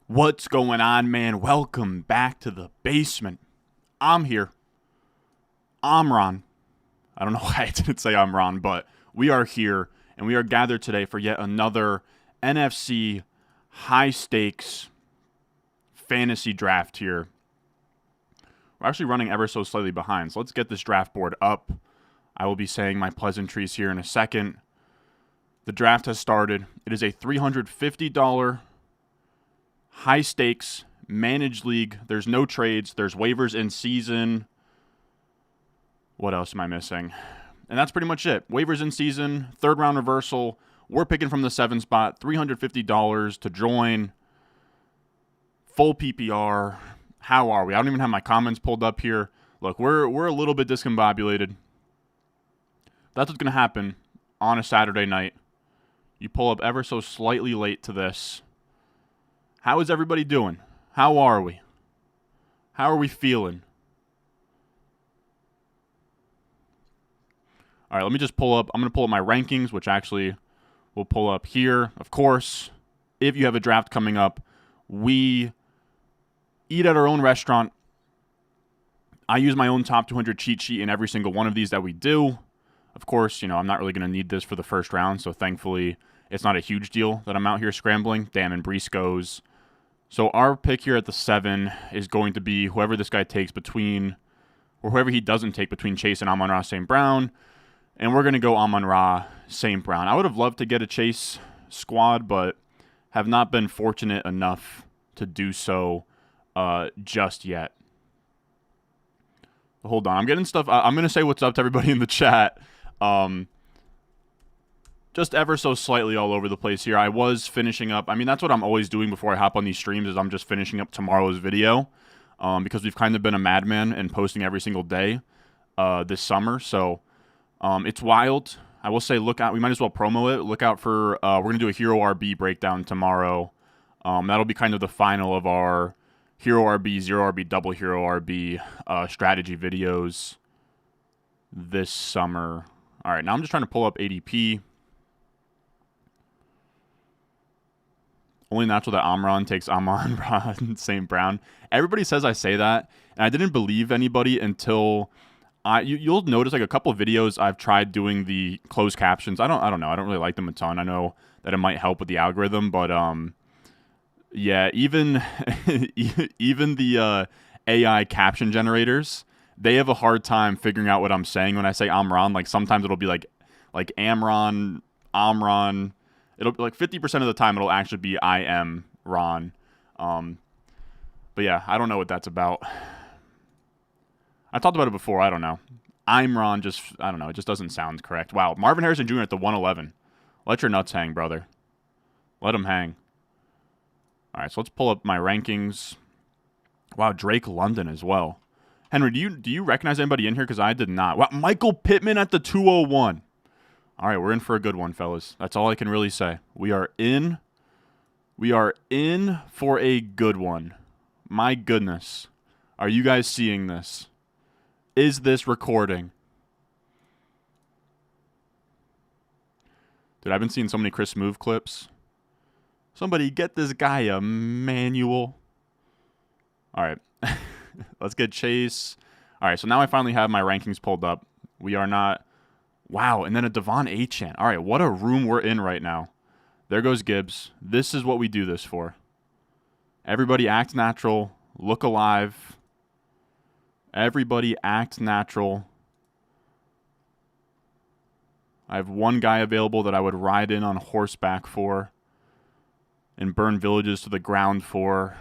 What's going on, man? Welcome back to the basement. I'm here. I'm Ron. I don't know why I didn't say I'm Ron, but we are here, and we are gathered today for yet another NFC high-stakes fantasy draft here. We're actually running ever so slightly behind, so let's get this draft board up. I will be saying my pleasantries here in a second. The draft has started. It is a $350 high stakes, managed league. There's no trades. There's waivers in season. What else am I missing? And that's pretty much it. Waivers in season, third round reversal. We're picking from the 7 spot, $350 to join. Full PPR. How are we? I don't even have my comments pulled up here. Look, we're a little bit discombobulated. That's what's going to happen on a Saturday night. You pull up ever so slightly late to this. How is everybody doing? How are we? How are we feeling? All right, let me just pull up. I'm going to pull up my rankings, which actually will pull up here. Of course, if you have a draft coming up, we eat at our own restaurant. I use my own top 200 cheat sheet in every single one of these that we do. Of course, I'm not really going to need this for the first round, so thankfully it's not a huge deal that I'm out here scrambling. Damn, and Brees goes. So our pick here at the 7 is going to be whoever this guy takes between, or whoever he doesn't take between Chase and Amon-Ra St. Brown. And we're going to go Amon-Ra St. Brown. I would have loved to get a Chase squad, but have not been fortunate enough to do so just yet. Hold on. I'm getting stuff. I'm going to say what's up to everybody in the chat. Just ever so slightly all over the place here. I was finishing up. I mean, that's what I'm always doing before I hop on these streams is I'm just finishing up tomorrow's video because we've kind of been a madman and posting every single day this summer. So it's wild. I will say look out. We might as well promo it. Look out for we're going to do a Hero RB breakdown tomorrow. That'll be kind of the final of our Hero RB, Zero RB, Double Hero RB strategy videos this summer. All right, now I'm just trying to pull up ADP. Only natural that Amron takes Amon-Ra St. Brown. Everybody says I say that, and I didn't believe anybody until you'll notice like a couple of videos I've tried doing the closed captions. I don't know. I don't really like them a ton. I know that it might help with the algorithm, but yeah, even even the AI caption generators, they have a hard time figuring out what I'm saying when I say Amron. Like sometimes it'll be like Amron, Amron. It'll be like 50% of the time it'll actually be I am Ron. But yeah, I don't know what that's about. I talked about it before. I don't know. I'm Ron. I don't know. It just doesn't sound correct. Wow. Marvin Harrison Jr. at the 111. Let your nuts hang, brother. Let them hang. All right, so let's pull up my rankings. Wow, Drake London as well. Henry, do you recognize anybody in here? Because I did not. Wow, Michael Pittman at the 201. All right, we're in for a good one, fellas. That's all I can really say. We are in for a good one. My goodness. Are you guys seeing this? Is this recording? Dude, I've been seeing so many Chris Move clips. Somebody get this guy a manual. All right. Let's get Chase. All right, so now I finally have my rankings pulled up. We are not... Wow, and then a Devon Achane. All right, what a room we're in right now. There goes Gibbs. This is what we do this for. Everybody act natural. Look alive. Everybody act natural. I have one guy available that I would ride in on horseback for and burn villages to the ground for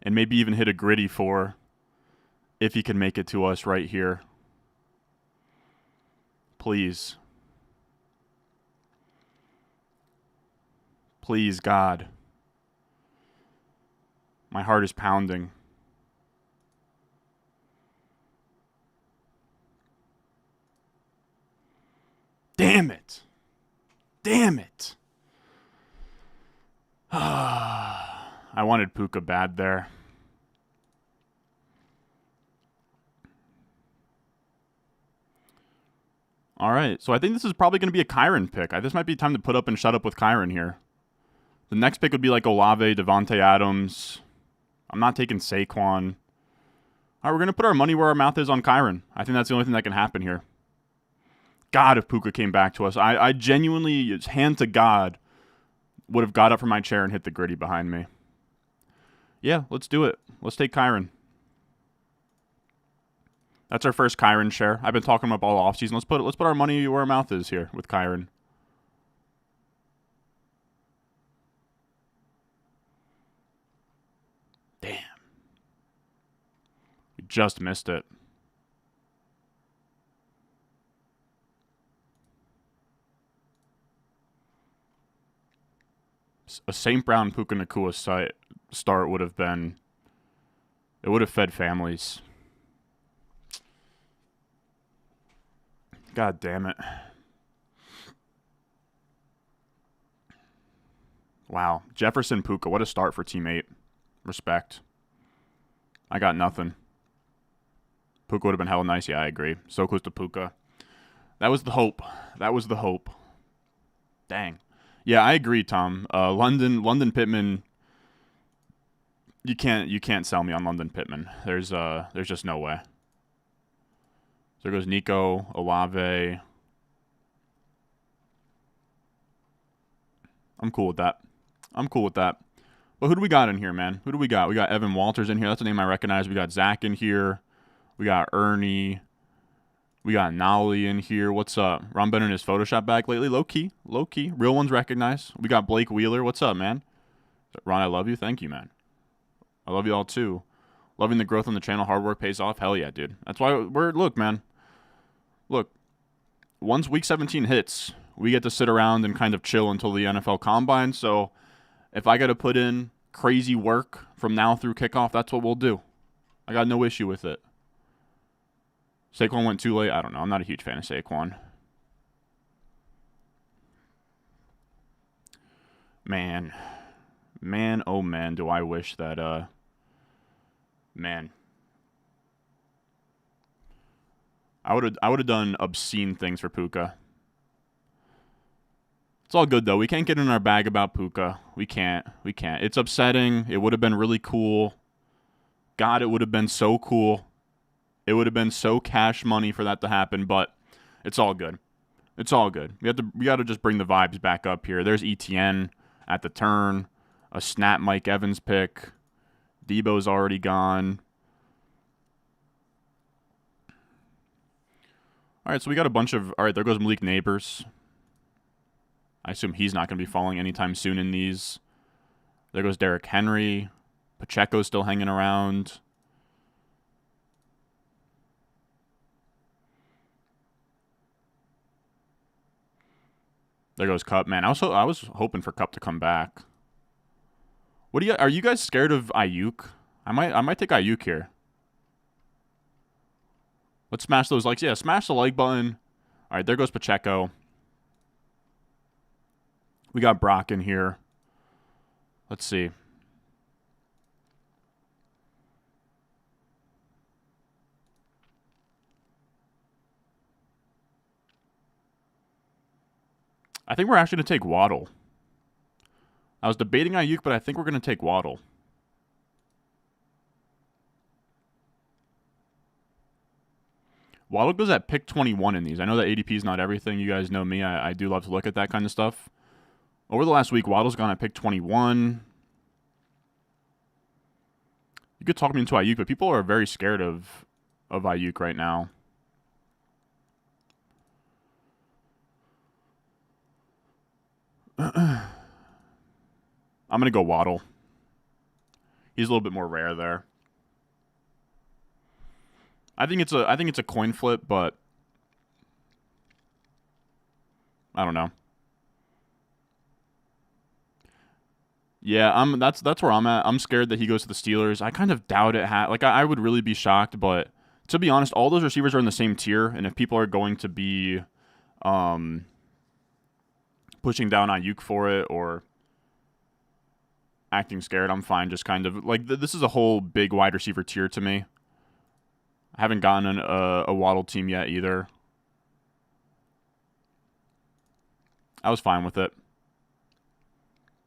and maybe even hit a gritty for if he can make it to us right here. Please. Please, God. My heart is pounding. Damn it. Damn it. I wanted Puka bad there. All right, so I think this is probably going to be a Kyren pick. This might be time to put up and shut up with Kyren here. The next pick would be like Olave, Devontae Adams. I'm not taking Saquon. All right, we're going to put our money where our mouth is on Kyren. I think that's the only thing that can happen here. God, if Puka came back to us, I genuinely, hand to God, would have got up from my chair and hit the gritty behind me. Yeah, let's do it. Let's take Kyren. That's our first Kyren share. I've been talking about all offseason. Let's put our money where our mouth is here with Kyren. Damn. We just missed it. A St. Brown Puka Nacua start would have been... It would have fed families. God damn it. Wow. Jefferson Puka, what a start for Team 8. Respect. I got nothing. Puka would have been hella nice. Yeah, I agree. So close to Puka. That was the hope. That was the hope. Dang. Yeah, I agree, Tom. London Pittman. You can't sell me on London Pittman. There's just no way. So there goes Nico, Olave. I'm cool with that. But who do we got in here, man? Who do we got? We got Evan Walters in here. That's a name I recognize. We got Zach in here. We got Ernie. We got Nolly in here. What's up? Ron been in his Photoshop bag lately. Low key. Real ones recognize. We got Blake Wheeler. What's up, man? Ron, I love you. Thank you, man. I love you all too. Loving the growth on the channel. Hard work pays off. Hell yeah, dude. That's why look, man. Look, once week 17 hits, we get to sit around and kind of chill until the NFL Combine. So if I got to put in crazy work from now through kickoff, that's what we'll do. I got no issue with it. Saquon went too late. I don't know. I'm not a huge fan of Saquon. Man, oh man, do I wish that, man. I would have done obscene things for Puka. It's all good, though. We can't get in our bag about Puka. We can't. It's upsetting. It would have been really cool. God, it would have been so cool. It would have been so cash money for that to happen, but it's all good. It's all good. We got to just bring the vibes back up here. There's ETN at the turn. A snap Mike Evans pick. Debo's already gone. All right, so we got a bunch of... All right, there goes Malik Neighbors. I assume he's not going to be falling anytime soon in these. There goes Derrick Henry. Pacheco's still hanging around. There goes Cup. Man, I was hoping for Cup to come back. Are you guys scared of Ayuk? I might take Ayuk here. Let's smash those likes. Yeah, smash the like button. All right, there goes Pacheco. We got Brock in here. Let's see. I think we're actually going to take Waddle. I was debating Ayuk, but I think we're going to take Waddle. Waddle goes at pick 21 in these. I know that ADP is not everything. You guys know me. I do love to look at that kind of stuff. Over the last week, Waddle's gone at pick 21. You could talk me into Ayuk, but people are very scared of Ayuk right now. I'm going to go Waddle. He's a little bit more rare there. I think it's a coin flip, but I don't know. Yeah, that's where I'm at. I'm scared that he goes to the Steelers. I kind of doubt it. I would really be shocked, but to be honest, all those receivers are in the same tier, and if people are going to be pushing down Ayuk for it or acting scared, I'm fine. Just kind of like this is a whole big wide receiver tier to me. I haven't gotten a Waddle team yet either. I was fine with it.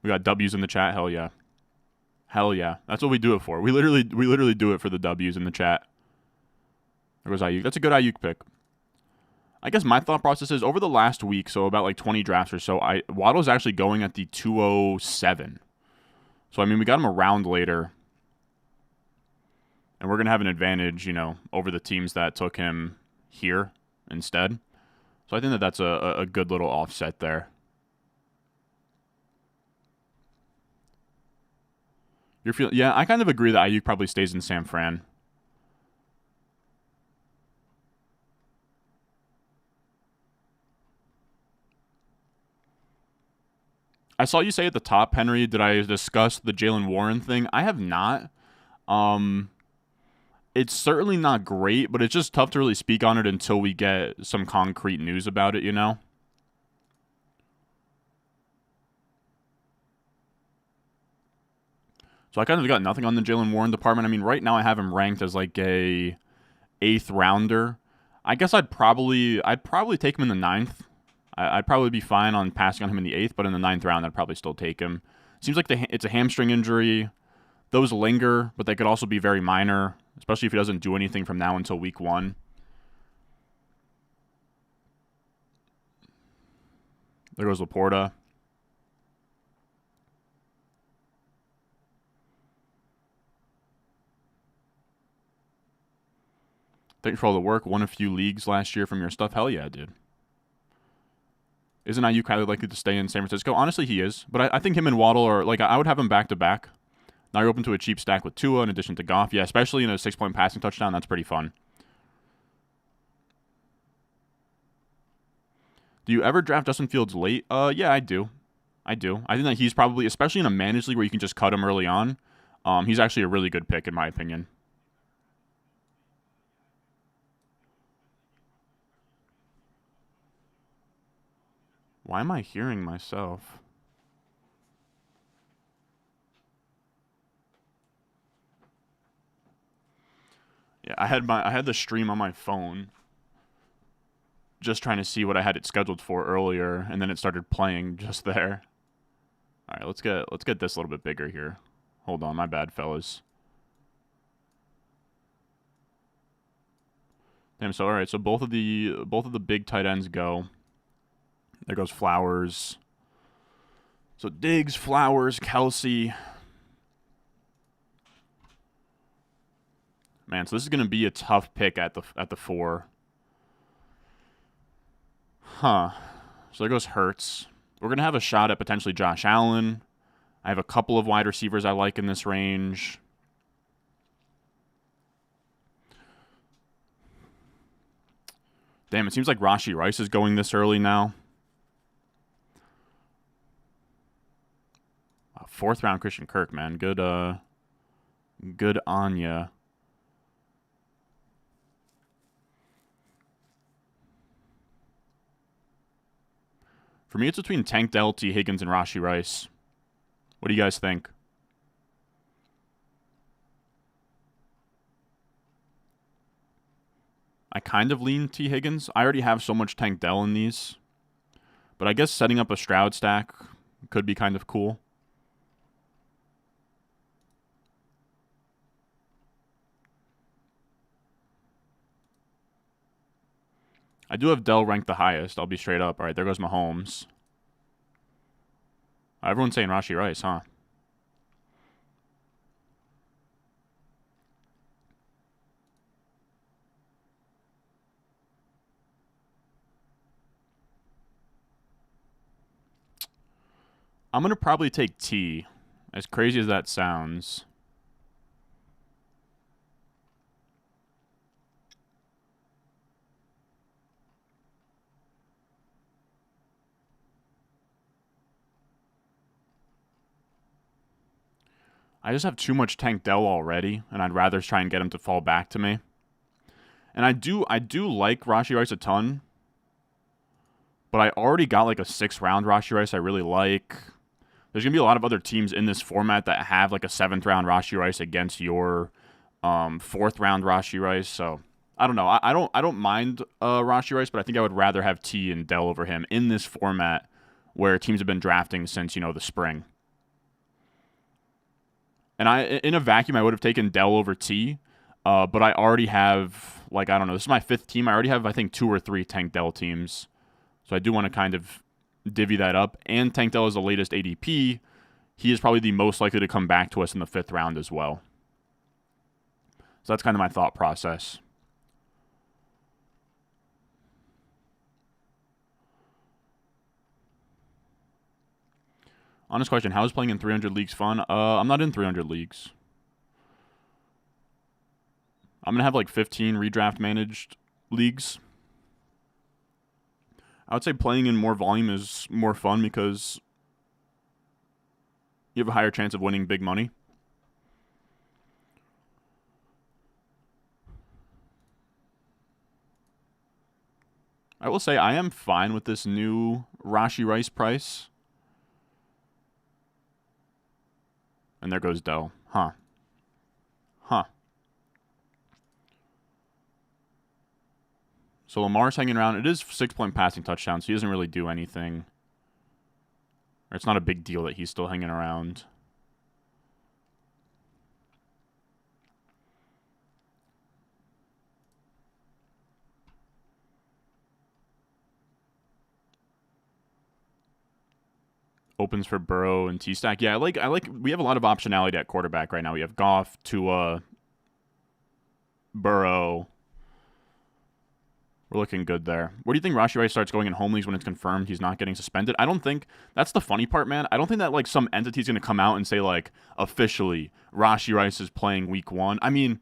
We got W's in the chat. Hell yeah. Hell yeah. That's what we do it for. We literally do it for the W's in the chat. There goes Ayuk. That's a good Ayuk pick. I guess my thought process is over the last week, so about like 20 drafts or so, Waddle's actually going at the 207. So, I mean, we got him a round later. And we're going to have an advantage, you know, over the teams that took him here instead. So I think that that's a good little offset there. Yeah, I kind of agree that Ayuk probably stays in San Fran. I saw you say at the top, Henry, did I discuss the Jaylen Warren thing? I have not. It's certainly not great, but it's just tough to really speak on it until we get some concrete news about it, you know? So I kind of got nothing on the Jaylen Warren department. I mean, right now I have him ranked as like a 8th rounder. I guess I'd probably take him in the 9th. I'd probably be fine on passing on him in the 8th, but in the 9th round, I'd probably still take him. Seems like it's a hamstring injury. Those linger, but they could also be very minor, especially if he doesn't do anything from now until week 1. There goes Laporta. Thanks for all the work. Won a few leagues last year from your stuff. Hell yeah, dude. Isn't Ayuk highly likely to stay in San Francisco? Honestly, he is. But I think him and Waddle are, like, I would have him back-to-back. Now you're open to a cheap stack with Tua in addition to Goff. Yeah, especially in a 6-point passing touchdown. That's pretty fun. Do you ever draft Justin Fields late? Yeah, I do. I think that he's probably, especially in a managed league where you can just cut him early on, he's actually a really good pick in my opinion. Why am I hearing myself? Yeah, I had the stream on my phone, just trying to see what I had it scheduled for earlier, and then it started playing just there. All right, let's get this a little bit bigger here. Hold on, my bad, fellas. Damn. So all right, so both of the big tight ends go. There goes Flowers. So Diggs, Flowers, Kelsey. Man, so this is going to be a tough pick at the 4. Huh. So there goes Hurts. We're going to have a shot at potentially Josh Allen. I have a couple of wide receivers I like in this range. Damn, it seems like Rashee Rice is going this early now. 4th round Christian Kirk, man. Good on ya. For me, it's between Tank Dell, T. Higgins, and Rashee Rice. What do you guys think? I kind of lean T. Higgins. I already have so much Tank Dell in these. But I guess setting up a Stroud stack could be kind of cool. I do have Dell ranked the highest. I'll be straight up. All right, there goes Mahomes. Everyone's saying Rashee Rice, huh? I'm going to probably take T, as crazy as that sounds. I just have too much Tank Dell already, and I'd rather try and get him to fall back to me. And I do like Rashee Rice a ton, but I already got like a 6th round Rashee Rice I really like. There's going to be a lot of other teams in this format that have like a 7th round Rashee Rice against your 4th round Rashee Rice. So I don't know. I don't mind Rashee Rice, but I think I would rather have T and Dell over him in this format where teams have been drafting since, you know, the spring. And in a vacuum, I would have taken Dell over T, but I already have, like, I don't know, this is my 5th team. I already have, I think, 2 or 3 Tank Dell teams. So I do want to kind of divvy that up. And Tank Dell is the latest ADP. He is probably the most likely to come back to us in the 5th round as well. So that's kind of my thought process. Honest question, how is playing in 300 leagues fun? I'm not in 300 leagues. I'm going to have like 15 redraft managed leagues. I would say playing in more volume is more fun because you have a higher chance of winning big money. I will say I am fine with this new Rashee Rice price. And there goes Dell. Huh. So Lamar's hanging around. It is 6-point passing touchdown, so he doesn't really do anything. Or it's not a big deal that he's still hanging around. Opens for Burrow and T-Stack. Yeah, I like. We have a lot of optionality at quarterback right now. We have Goff, Tua, Burrow. We're looking good there. Where do you think Rashee Rice starts going in home leagues when it's confirmed he's not getting suspended? I don't think that's the funny part, man. I don't think that like some entity's going to come out and say like officially Rashee Rice is playing week 1. I mean,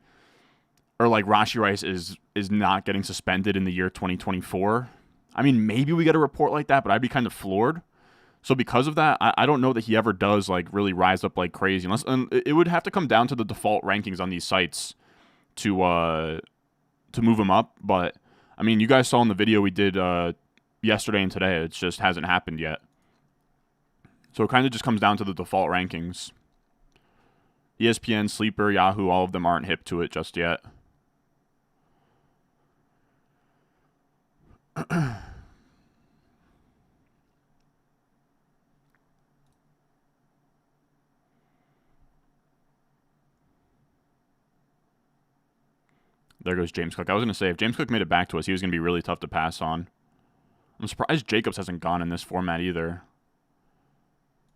or like Rashee Rice is not getting suspended in the year 2024. I mean, maybe we get a report like that, but I'd be kind of floored. So because of that, I don't know that he ever does like really rise up like crazy. Unless it would have to come down to the default rankings on these sites to move him up. But I mean, you guys saw in the video we did yesterday and today, it just hasn't happened yet. So it kind of just comes down to the default rankings. ESPN, Sleeper, Yahoo, all of them aren't hip to it just yet. There goes James Cook. I was going to say, if James Cook made it back to us, he was going to be really tough to pass on. I'm surprised Jacobs hasn't gone in this format either.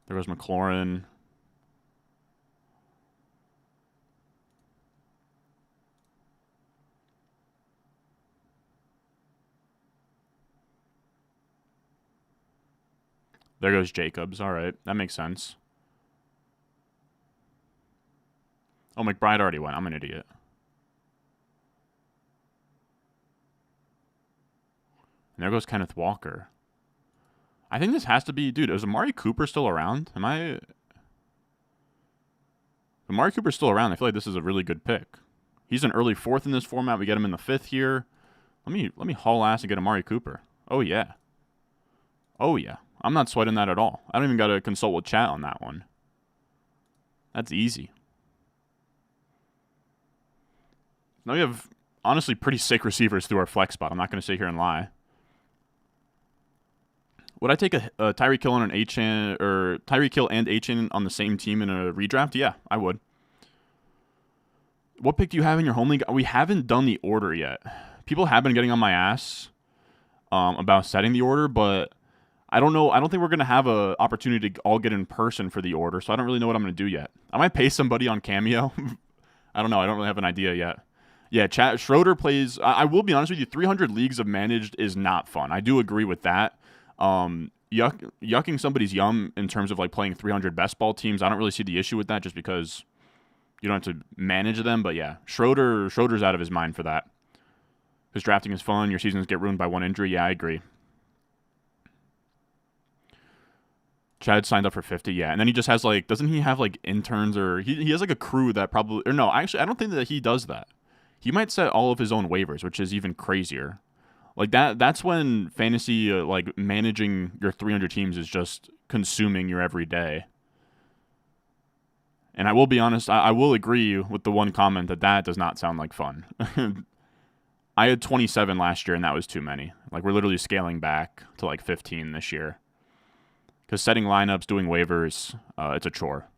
There goes McLaurin. There goes Jacobs. All right, that makes sense. Oh, McBride already went. I'm an idiot. And there goes Kenneth Walker. I think this has to be... Dude, is Amari Cooper still around? If Amari Cooper's still around, I feel like this is a really good pick. He's an early 4th in this format. We get him in the 5th here. Let me haul ass and get Amari Cooper. Oh, yeah. Oh, yeah. I'm not sweating that at all. I don't even got to consult with chat on that one. That's easy. Now we have, honestly, pretty sick receivers through our flex spot. I'm not going to sit here and lie. Would I take a Tyreek Hill and an H-N or Tyreek Hill and H-N on the same team in a redraft? Yeah, I would. What pick do you have in your home league? We haven't done the order yet. People have been getting on my ass about setting the order, but I don't know. I don't think we're going to have an opportunity to all get in person for the order, so I don't really know what I'm going to do yet. I might pay somebody on Cameo. I don't know. I don't really have an idea yet. Yeah, Schroeder plays... I will be honest with you, 300 leagues of managed is not fun. I do agree with that. Yucking somebody's yum in terms of like playing 300 best ball teams, I don't really see the issue with that just because you don't have to manage them. But yeah, Schroeder's out of his mind for that. Because drafting is fun. Your seasons get ruined by one injury. Yeah, I agree. Chad signed up for 50, yeah. And then he just has like, doesn't he have like interns or he has like a crew that probably, or no, actually, I don't think that he does that. He might set all of his own waivers, which is even crazier. Like that's when fantasy, like managing your 300 teams is just consuming your every day. And I will be honest, I will agree with the one comment that does not sound like fun. I had 27 last year and that was too many. Like we're literally scaling back to like 15 this year. Because setting lineups, doing waivers, it's a chore.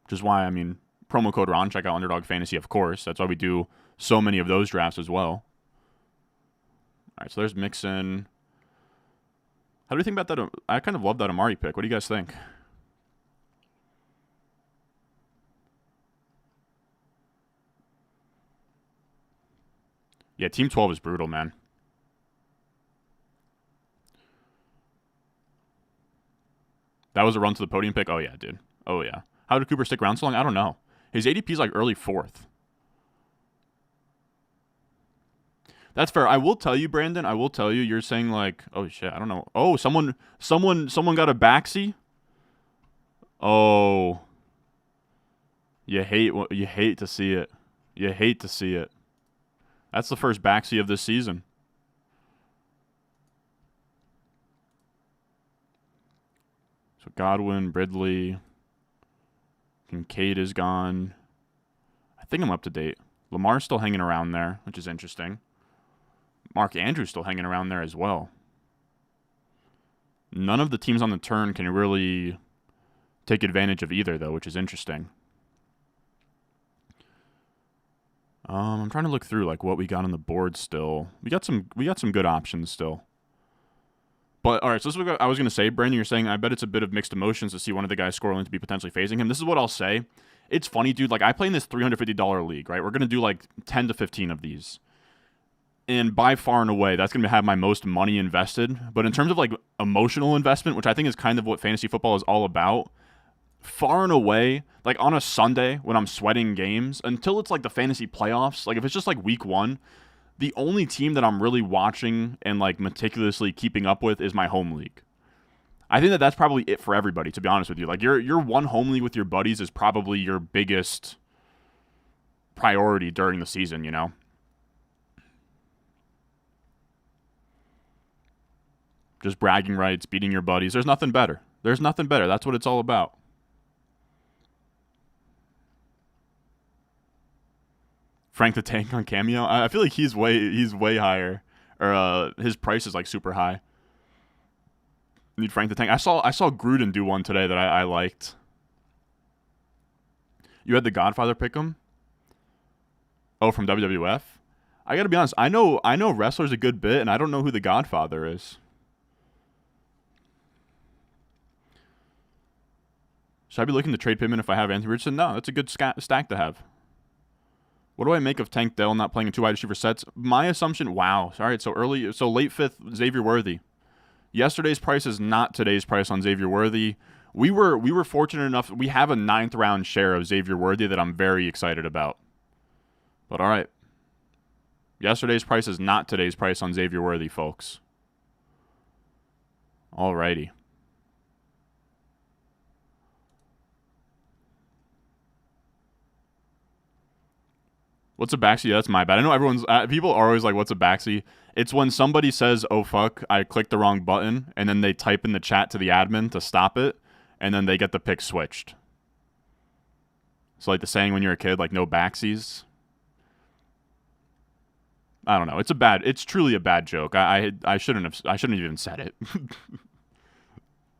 which is why, I mean, promo code Ron, check out Underdog Fantasy, of course. That's why we do so many of those drafts as well. All right, so there's Mixon. How do you think about that? I kind of love that Amari pick. What do you guys think? Yeah, Team 12 is brutal, man. That was a run to the podium pick? Oh, yeah, dude. Oh, yeah. How did Cooper stick around so long? I don't know. His ADP is like early 4th. That's fair. I will tell you, Brandon. I will tell you. You're saying like, oh shit, I don't know. Oh, someone got a backseat. Oh, you hate to see it. You hate to see it. That's the first backseat of this season. So Godwin, Ridley, Kincaid is gone. I think I'm up to date. Lamar's still hanging around there, which is interesting. Mark Andrews still hanging around there as well. None of the teams on the turn can really take advantage of either, though, which is interesting. I'm trying to look through like what we got on the board still. We got some good options still. But all right, so this is what I was gonna say, Brandon. You're saying I bet it's a bit of mixed emotions to see one of the guys scoreline to be potentially facing him. This is what I'll say. It's funny, dude. Like I play in this $350 league, right? We're gonna do like 10 to 15 of these. And by far and away, that's going to have my most money invested. But in terms of like emotional investment, which I think is kind of what fantasy football is all about, far and away, like on a Sunday when I'm sweating games, until it's like the fantasy playoffs, like if it's just like week 1, the only team that I'm really watching and like meticulously keeping up with is my home league. I think that that's probably it for everybody, to be honest with you. Like your one home league with your buddies is probably your biggest priority during the season, you know? Just bragging rights, beating your buddies. There's nothing better. There's nothing better. That's what it's all about. Frank the Tank on Cameo. I feel like he's way higher, or his price is like super high. Need Frank the Tank. I saw Gruden do one today that I liked. You had the Godfather pick him. Oh, from WWF. I gotta be honest. I know wrestlers a good bit, and I don't know who the Godfather is. Should I be looking to trade Pittman if I have Anthony Richardson? No, that's a good stack to have. What do I make of Tank Dell not playing in 2 wide receiver sets? My assumption, wow. All right, so late 5th, Xavier Worthy. Yesterday's price is not today's price on Xavier Worthy. We were fortunate enough. We have a 9th round share of Xavier Worthy that I'm very excited about. But all right. Yesterday's price is not today's price on Xavier Worthy, folks. All righty. What's a backseat? That's my bad. I know everyone's people are always like, "What's a backseat?" It's when somebody says, "Oh fuck, I clicked the wrong button," and then they type in the chat to the admin to stop it, and then they get the pick switched. So like the saying when you're a kid, like no backsies. I don't know. It's truly a bad joke. I shouldn't have even said it.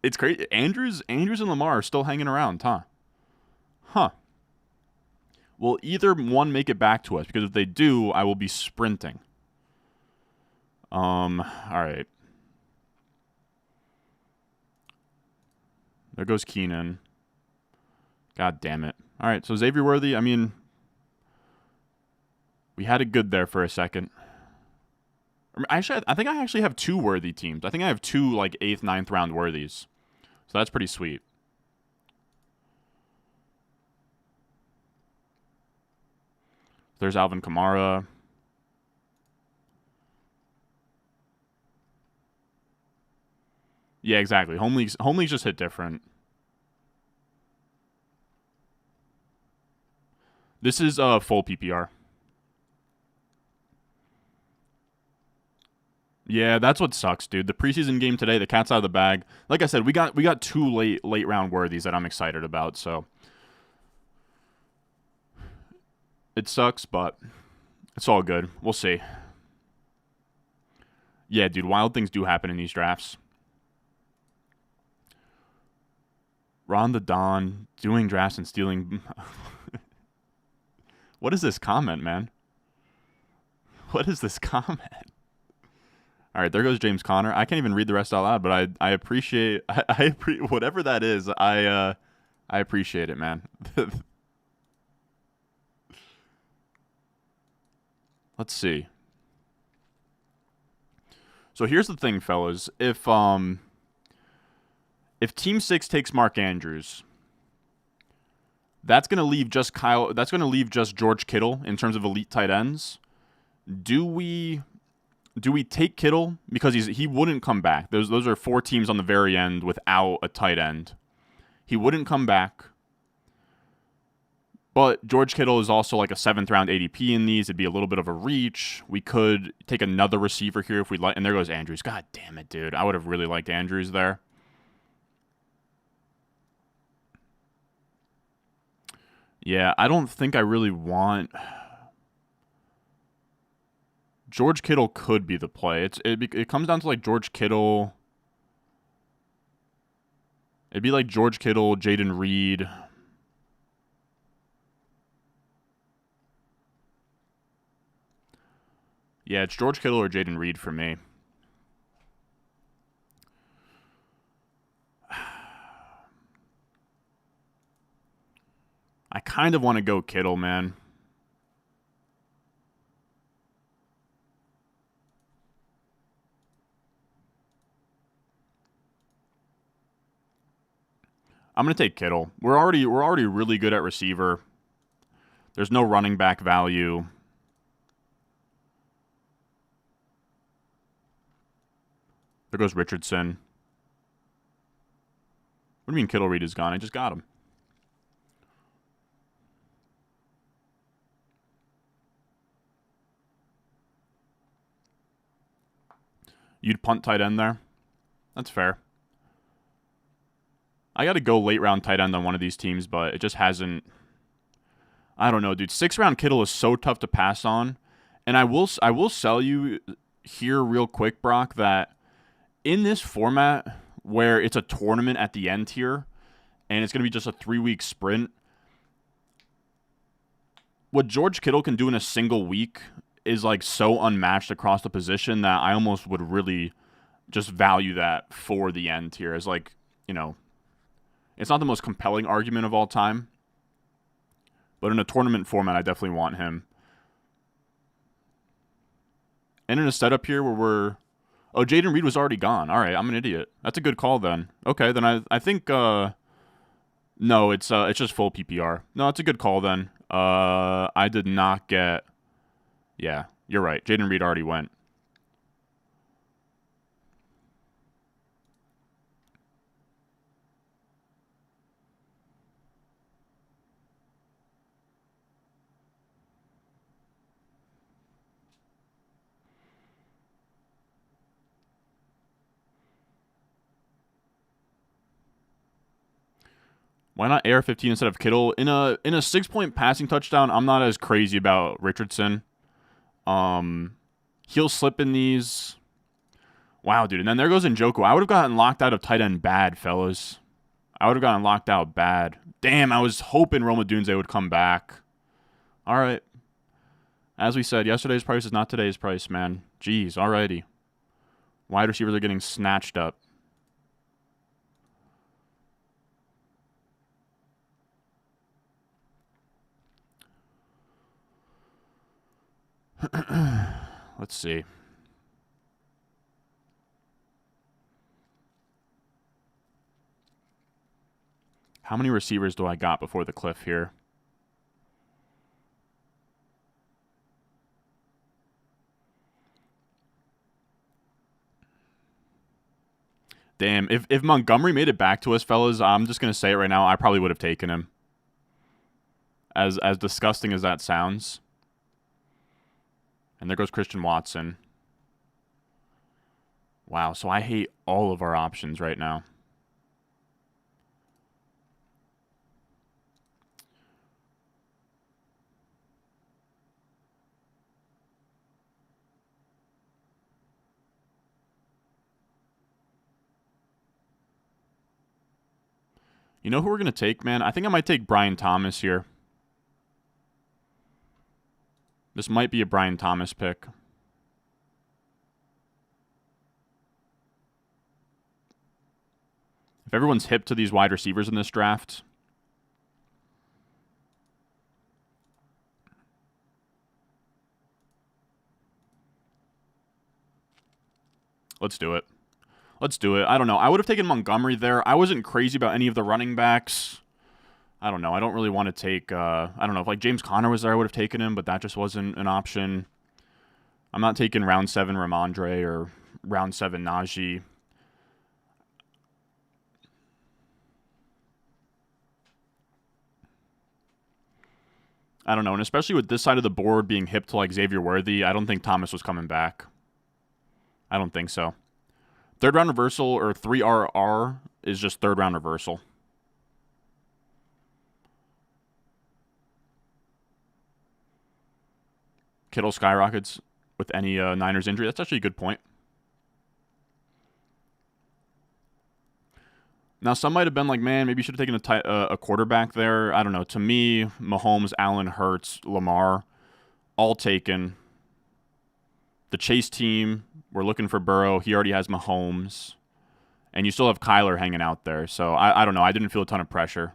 It's crazy. Andrews and Lamar are still hanging around, huh? Huh. Will either one make it back to us? Because if they do, I will be sprinting. All right. There goes Keenan. God damn it. All right, so Xavier Worthy, I mean, we had it good there for a second. Actually, I think I actually have 2 Worthy teams. I think I have 2 like 8th, 9th round Worthies. So that's pretty sweet. There's Alvin Kamara. Yeah, exactly. Home leagues just hit different. This is full PPR. Yeah, that's what sucks, dude. The preseason game today, the cat's out of the bag. Like I said, we got 2 late round Worthies that I'm excited about, so it sucks, but it's all good. We'll see. Yeah, dude, wild things do happen in these drafts. Ron the Don doing drafts and stealing. What is this comment, man? What is this comment? All right, there goes James Conner. I can't even read the rest out loud, but I appreciate whatever that is. I appreciate it, man. Let's see. So here's the thing, fellas. If Team 6 takes Mark Andrews, that's going to leave just George Kittle in terms of elite tight ends. Do we take Kittle because he wouldn't come back? Those are 4 teams on the very end without a tight end. He wouldn't come back. But George Kittle is also like a 7th round ADP in these. It'd be a little bit of a reach. We could take another receiver here if we'd like. And there goes Andrews. God damn it, dude. I would have really liked Andrews there. Yeah, I don't think I really want... George Kittle could be the play. It comes down to like George Kittle. It'd be like George Kittle, Jaden Reed. Yeah, it's George Kittle or Jaden Reed for me. I kind of want to go Kittle, man. I'm going to take Kittle. We're already really good at receiver. There's no running back value. There goes Richardson. What do you mean Kittle Reed is gone? I just got him. You'd punt tight end there? That's fair. I got to go late round tight end on one of these teams, but it just hasn't. I don't know, dude. 6th round Kittle is so tough to pass on. And I will sell you here real quick, Brock, that in this format where it's a tournament at the end here, and it's going to be just a 3-week sprint, what George Kittle can do in a single week is like so unmatched across the position that I almost would really just value that for the end here as like, you know, it's not the most compelling argument of all time, but in a tournament format, I definitely want him. And in a setup here where we're... Oh, Jaden Reed was already gone. All right, I'm an idiot. That's a good call then. Okay, then I think... No, it's just full PPR. No, it's a good call then. I did not get... Yeah, you're right. Jaden Reed already went. Why not AR-15 instead of Kittle? In a 6-point passing touchdown, I'm not as crazy about Richardson. He'll slip in these. Wow, dude. And then there goes Njoku. I would have gotten locked out of tight end bad, fellas. I would have gotten locked out bad. Damn, I was hoping Roma Dunze would come back. All right. As we said, yesterday's price is not today's price, man. Jeez, alrighty. Wide receivers are getting snatched up. Let's see. How many receivers do I got before the cliff here? Damn, if Montgomery made it back to us, fellas, I'm just going to say it right now, I probably would have taken him. As disgusting as that sounds. And there goes Christian Watson. Wow, so I hate all of our options right now. You know who we're going to take, man? I think I might take Brian Thomas here. This might be a Brian Thomas pick. If everyone's hip to these wide receivers in this draft, let's do it. Let's do it. I don't know. I would have taken Montgomery there. I wasn't crazy about any of the running backs. I don't know. I don't really want to take, I don't know. If like James Conner was there, I would have taken him, but that just wasn't an option. I'm not taking round 7 Ramondre or round 7 Najee. I don't know. And especially with this side of the board being hip to like Xavier Worthy, I don't think Thomas was coming back. I don't think so. Third round reversal or 3RR is just third round reversal. Kittle skyrockets with any Niners injury. That's actually a good point. Now, some might have been like, man, maybe you should have taken a quarterback there. I don't know. To me, Mahomes, Allen, Hurts, Lamar, all taken. The Chase team, we're looking for Burrow. He already has Mahomes. And you still have Kyler hanging out there. So, I don't know. I didn't feel a ton of pressure.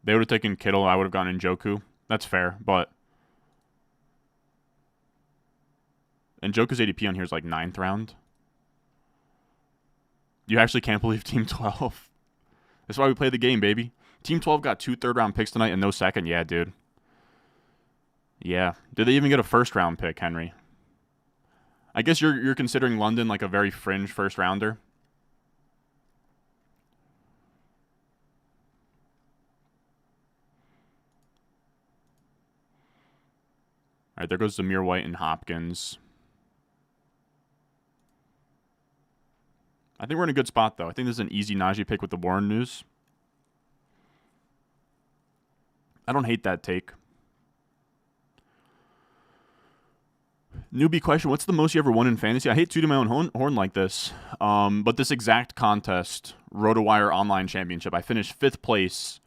They would have taken Kittle. I would have gone Njoku. That's fair. But Njoku's ADP on here is like 9th round. You actually can't believe Team 12. That's why we play the game, baby. Team 12 got 2 third-round picks tonight and no second. Yeah, dude. Yeah. Did they even get a first-round pick, Henry? I guess you're considering London like a very fringe first-rounder. All right, there goes Zamir White and Hopkins. I think we're in a good spot, though. I think this is an easy Najee pick with the Warren news. I don't hate that take. Newbie question, what's the most you ever won in fantasy? I hate tooting my own horn like this. But this exact contest, RotoWire Online Championship, I finished 5th place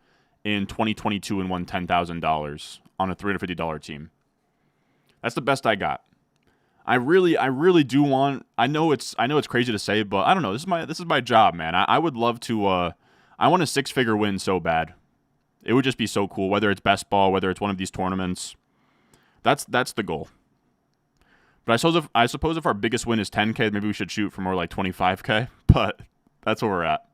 in 2022 and won $10,000 on a $350 team. That's the best I got. I really do want. I know it's crazy to say, but I don't know. This is my job, man. I would love to. I want a 6-figure win so bad. It would just be so cool. Whether it's best ball, whether it's one of these tournaments, that's the goal. But I suppose if our biggest win is 10K, maybe we should shoot for more like 25K. But that's where we're at.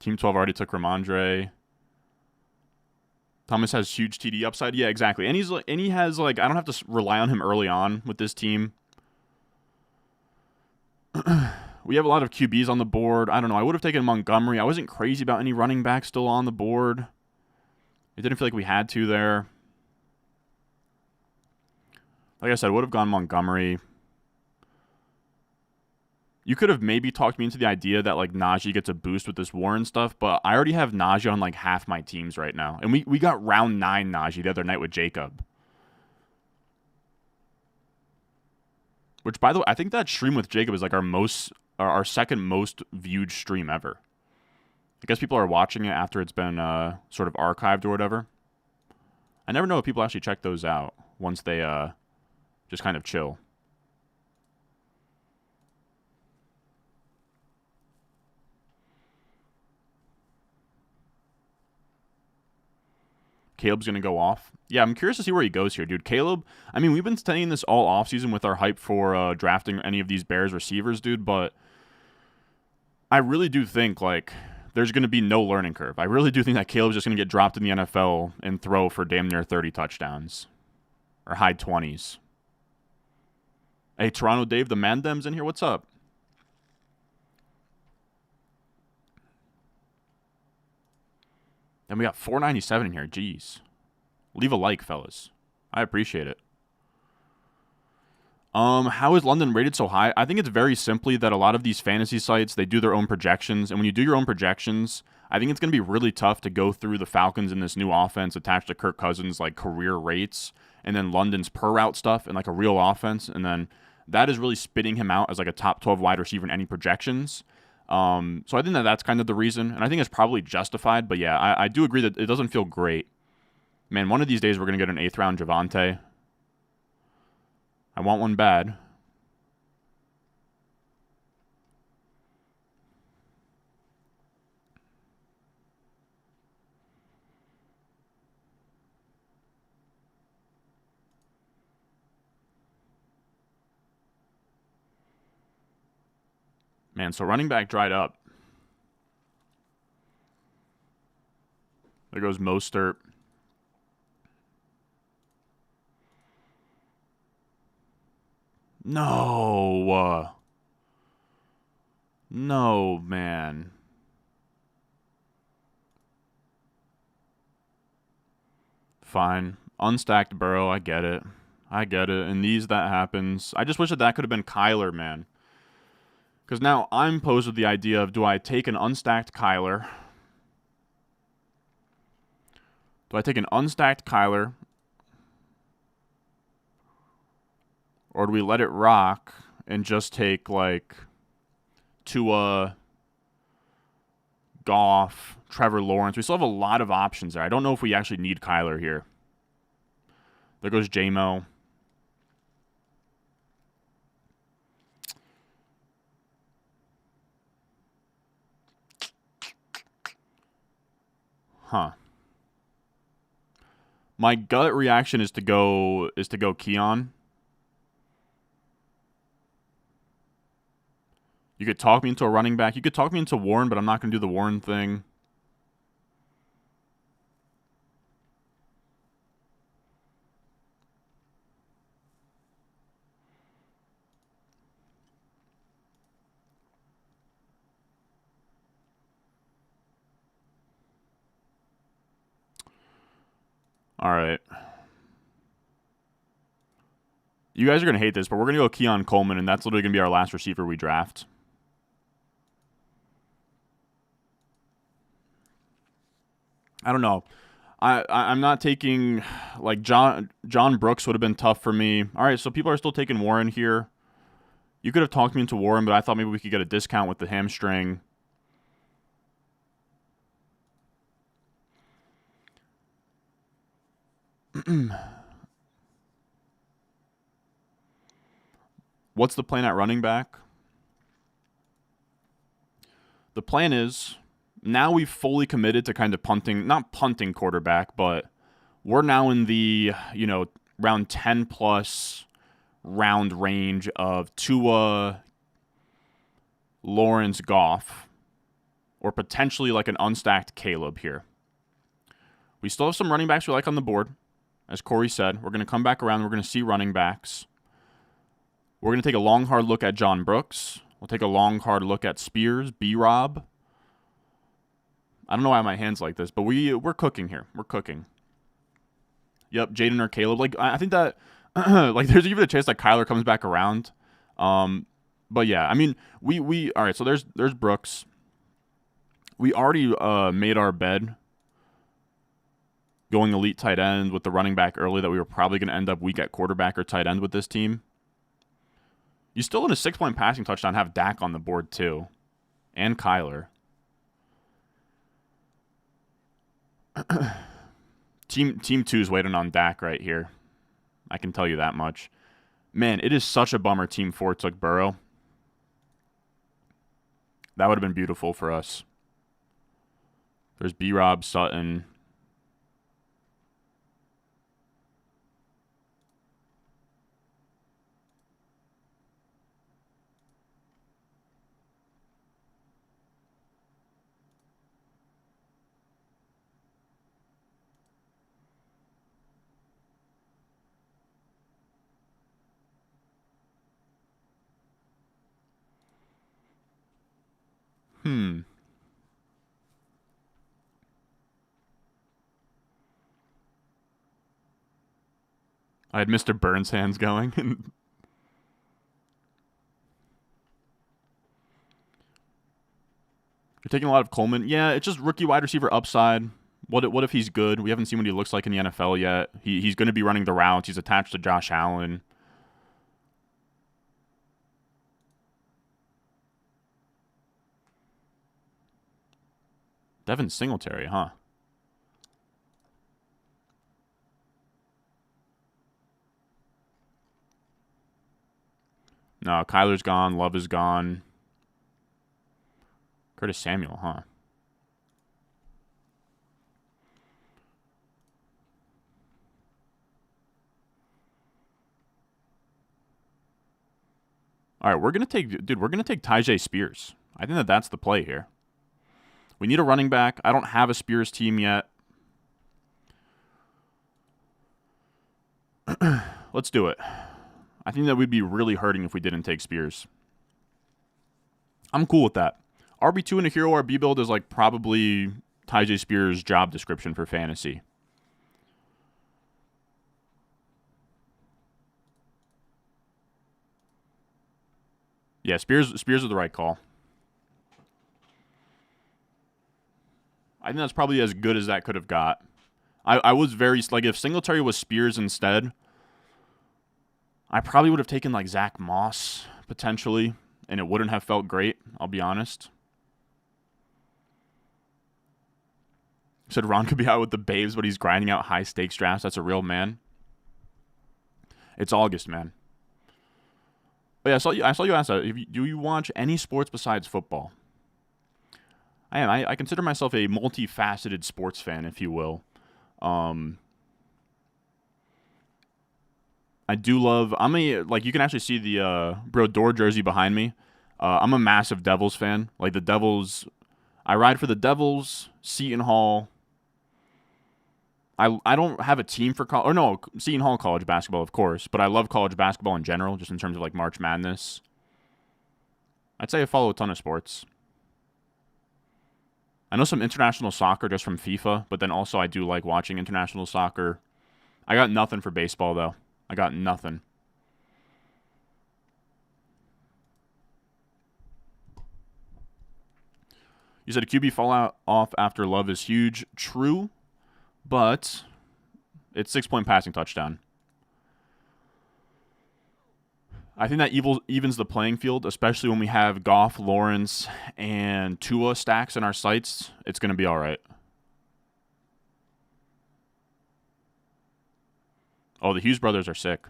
Team 12 already took Ramondre. Thomas has huge TD upside. Yeah, exactly. And he has I don't have to rely on him early on with this team. We have a lot of QBs on the board. I don't know. I would have taken Montgomery. I wasn't crazy about any running backs still on the board. It didn't feel like we had to there. Like I said, I would have gone Montgomery. You could have maybe talked me into the idea that like Najee gets a boost with this Warren stuff, but I already have Najee on like half my teams right now. And we got round 9 Najee the other night with Jacob. Which, by the way, I think that stream with Jacob is like our second most viewed stream ever. I guess people are watching it after it's been sort of archived or whatever. I never know if people actually check those out once they just kind of chill. Caleb's going to go off. Yeah, I'm curious to see where he goes here, dude. Caleb, I mean, we've been saying this all offseason with our hype for drafting any of these Bears receivers, dude, but I really do think, like, there's going to be no learning curve. I really do think that Caleb's just going to get dropped in the NFL and throw for damn near 30 touchdowns. Or high 20s. Hey, Toronto Dave, the Mandem's in here. What's up? And we got 497 in here. Jeez. Leave a like, fellas. I appreciate it. How is London rated so high? I think it's very simply that a lot of these fantasy sites, they do their own projections, and when you do your own projections, I think it's going to be really tough to go through the Falcons in this new offense attached to Kirk Cousins like career rates, and then London's per route stuff and like a real offense, and then that is really spitting him out as like a top 12 wide receiver in any projections. So I think that that's kind of the reason, and I think it's probably justified. But yeah, I do agree that it doesn't feel great. Man, one of these days we're going to get an 8th round Javonte. I want one bad. Man, so running back dried up. There goes Mostert. No. No, man. Fine. Unstacked Burrow, I get it. I get it. In these, that happens. I just wish that that could have been Kyler, man. Because now I'm posed with the idea of, do I take an unstacked Kyler? Do I take an unstacked Kyler? Or do we let it rock and just take, like, Tua, Goff, Trevor Lawrence? We still have a lot of options there. I don't know if we actually need Kyler here. There goes J-Mo. Huh. My gut reaction is to go Keon. You could talk me into a running back. You could talk me into Warren, but I'm not going to do the Warren thing. All right. You guys are going to hate this, but we're going to go Keon Coleman, and that's literally going to be our last receiver we draft. I don't know. I'm not taking, like, John Brooks would have been tough for me. All right, so people are still taking Warren here. You could have talked me into Warren, but I thought maybe we could get a discount with the hamstring. What's the plan at running back? The plan is now we've fully committed to kind of punting, not punting quarterback, but we're now in the, round 10 plus round range of Tua, Lawrence, Goff, or potentially like an unstacked Caleb here. We still have some running backs we like on the board. As Corey said, we're going to come back around. We're going to see running backs. We're going to take a long, hard look at John Brooks. We'll take a long, hard look at Spears, B-Rob. I don't know why my hand's like this, but we're cooking here. We're cooking. Yep, Jaylen or Caleb. Like, I think that like there's even a chance that Kyler comes back around. But yeah, I mean, we all right, so there's Brooks. We already made our bed going elite tight end with the running back early that we were probably going to end up weak at quarterback or tight end with this team. You still in a 6-point passing touchdown have Dak on the board too, and Kyler. Team 2 is waiting on Dak right here. I can tell you that much. Man, it is such a bummer Team 4 took Burrow. That would have been beautiful for us. There's B-Rob, Sutton. I had Mr. Burns hands going. You're taking a lot of Coleman. Yeah, it's just rookie wide receiver upside. What if he's good? We haven't seen what he looks like in the NFL yet. He's going to be running the routes. He's attached to Josh Allen. Devin Singletary, huh? No, Kyler's gone. Love is gone. Curtis Samuel, huh? All right, we're gonna take Tyjae Spears. I think that's the play here. We need a running back. I don't have a Spears team yet. Let's do it. I think that we'd be really hurting if we didn't take Spears. I'm cool with that. RB2 in a hero RB build is like probably Tyjae Spears' job description for fantasy. Yeah, Spears is the right call. I think that's probably as good as that could have got. I was very, like, if Singletary was Spears instead, I probably would have taken, like, Zach Moss, potentially, and it wouldn't have felt great, I'll be honest. Said Ron could be out with the babes, but he's grinding out high-stakes drafts. That's a real man. It's August, man. But yeah, I saw you ask that. Do you watch any sports besides football? I am. I consider myself a multifaceted sports fan, if you will. I do love. You can actually see the Brodeur jersey behind me. I'm a massive Devils fan. Like the Devils, I ride for the Devils. Seton Hall. I don't have a team for Seton Hall college basketball, of course, but I love college basketball in general, just in terms of like March Madness. I'd say I follow a ton of sports. I know some international soccer just from FIFA, but then also I do like watching international soccer. I got nothing for baseball, though. I got nothing. You said a QB fallout off after Love is huge. True, but it's 6-point passing touchdown. I think that evens the playing field, especially when we have Goff, Lawrence, and Tua stacks in our sights. It's going to be all right. Oh, the Hughes brothers are sick.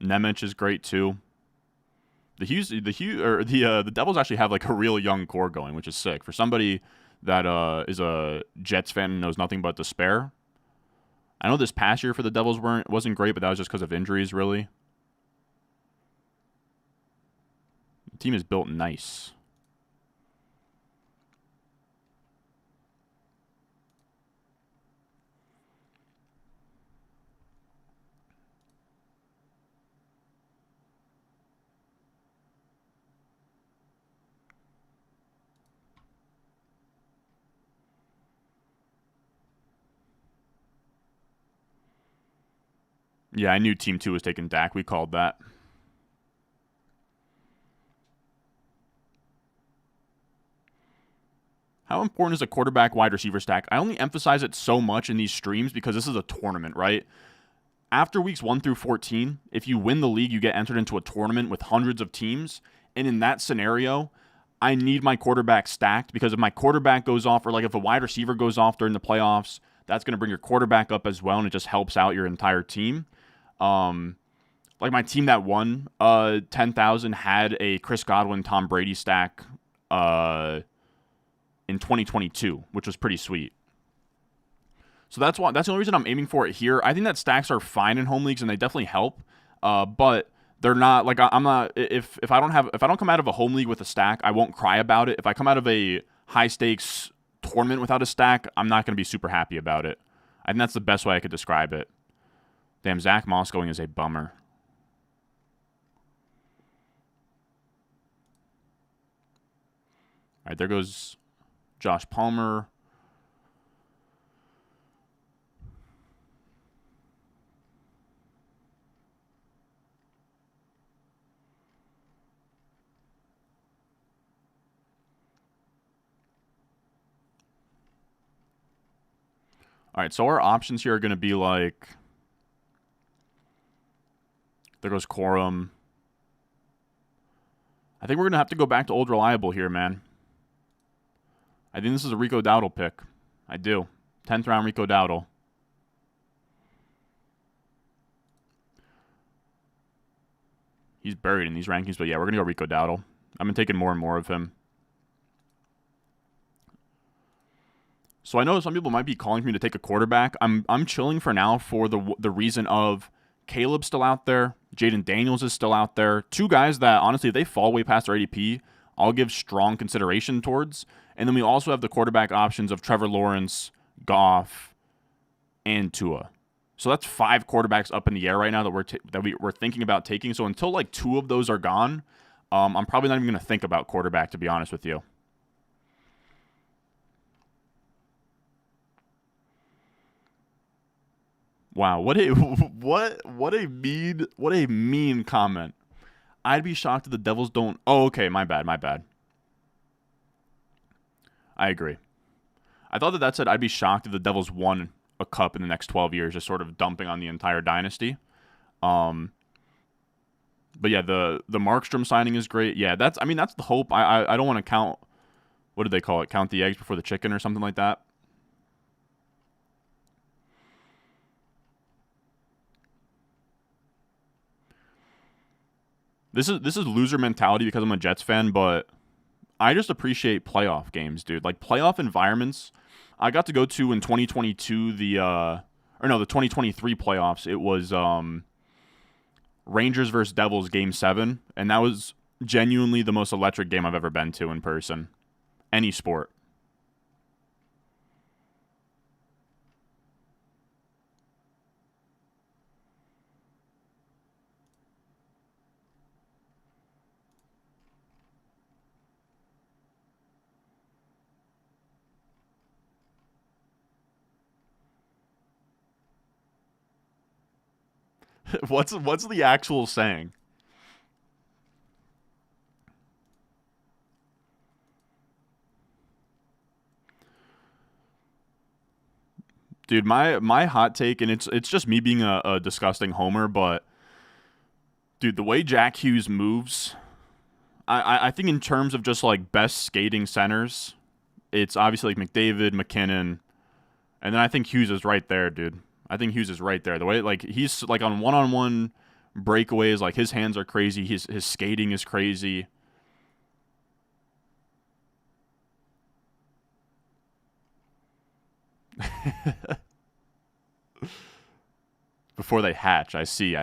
Nemec is great too. The Devils actually have like a real young core going, which is sick for somebody that is a Jets fan and knows nothing but despair. I know this past year for the Devils wasn't great, but that was just because of injuries, really. The team is built nice. Yeah, I knew Team 2 was taking Dak. We called that. How important is a quarterback wide receiver stack? I only emphasize it so much in these streams because this is a tournament, right? After weeks 1 through 14, if you win the league, you get entered into a tournament with hundreds of teams. And in that scenario, I need my quarterback stacked because if my quarterback goes off or like if a wide receiver goes off during the playoffs, that's going to bring your quarterback up as well, and it just helps out your entire team. Like my team that won 10,000 had a Chris Godwin, Tom Brady stack in 2022, which was pretty sweet. So that's the only reason I'm aiming for it here. I think that stacks are fine in home leagues and they definitely help. But they're not like I'm not if I don't come out of a home league with a stack, I won't cry about it. If I come out of a high stakes tournament without a stack, I'm not going to be super happy about it. I think that's the best way I could describe it. Damn, Zach Moss going is a bummer. All right, there goes Josh Palmer. All right, so our options here are going to be like, there goes Quorum. I think we're going to have to go back to old reliable here, man. I think this is a Rico Dowdle pick. I do. 10th round Rico Dowdle. He's buried in these rankings, but yeah, we're going to go Rico Dowdle. I've been taking more and more of him. So I know some people might be calling for me to take a quarterback. I'm chilling for now for the reason of Caleb's still out there. Jaden Daniels is still out there. Two guys that, honestly, if they fall way past their ADP, I'll give strong consideration towards. And then we also have the quarterback options of Trevor Lawrence, Goff, and Tua. So that's 5 quarterbacks up in the air right now that we're thinking about taking. So until like 2 of those are gone, I'm probably not even going to think about quarterback, to be honest with you. Wow, what a mean comment. I'd be shocked if the Devils don't. Oh, okay, my bad. I agree. I thought that said I'd be shocked if the Devils won a cup in the next 12 years, just sort of dumping on the entire dynasty. But yeah, the Markstrom signing is great. Yeah, that's the hope. I don't want to count, what do they call it? Count the eggs before the chicken or something like that. This is loser mentality because I'm a Jets fan, but I just appreciate playoff games, dude. Like playoff environments. I got to go to in 2022 the 2023 playoffs. It was Rangers versus Devils Game 7, and that was genuinely the most electric game I've ever been to in person. Any sport. What's the actual saying? Dude, my hot take, and it's just me being a disgusting homer, but dude, the way Jack Hughes moves, I think in terms of just like best skating centers, it's obviously like McDavid, McKinnon, and then I think Hughes is right there, dude. I think Hughes is right there. The way like he's like on one-on-one breakaways, like his hands are crazy. His skating is crazy. Before they hatch, I see.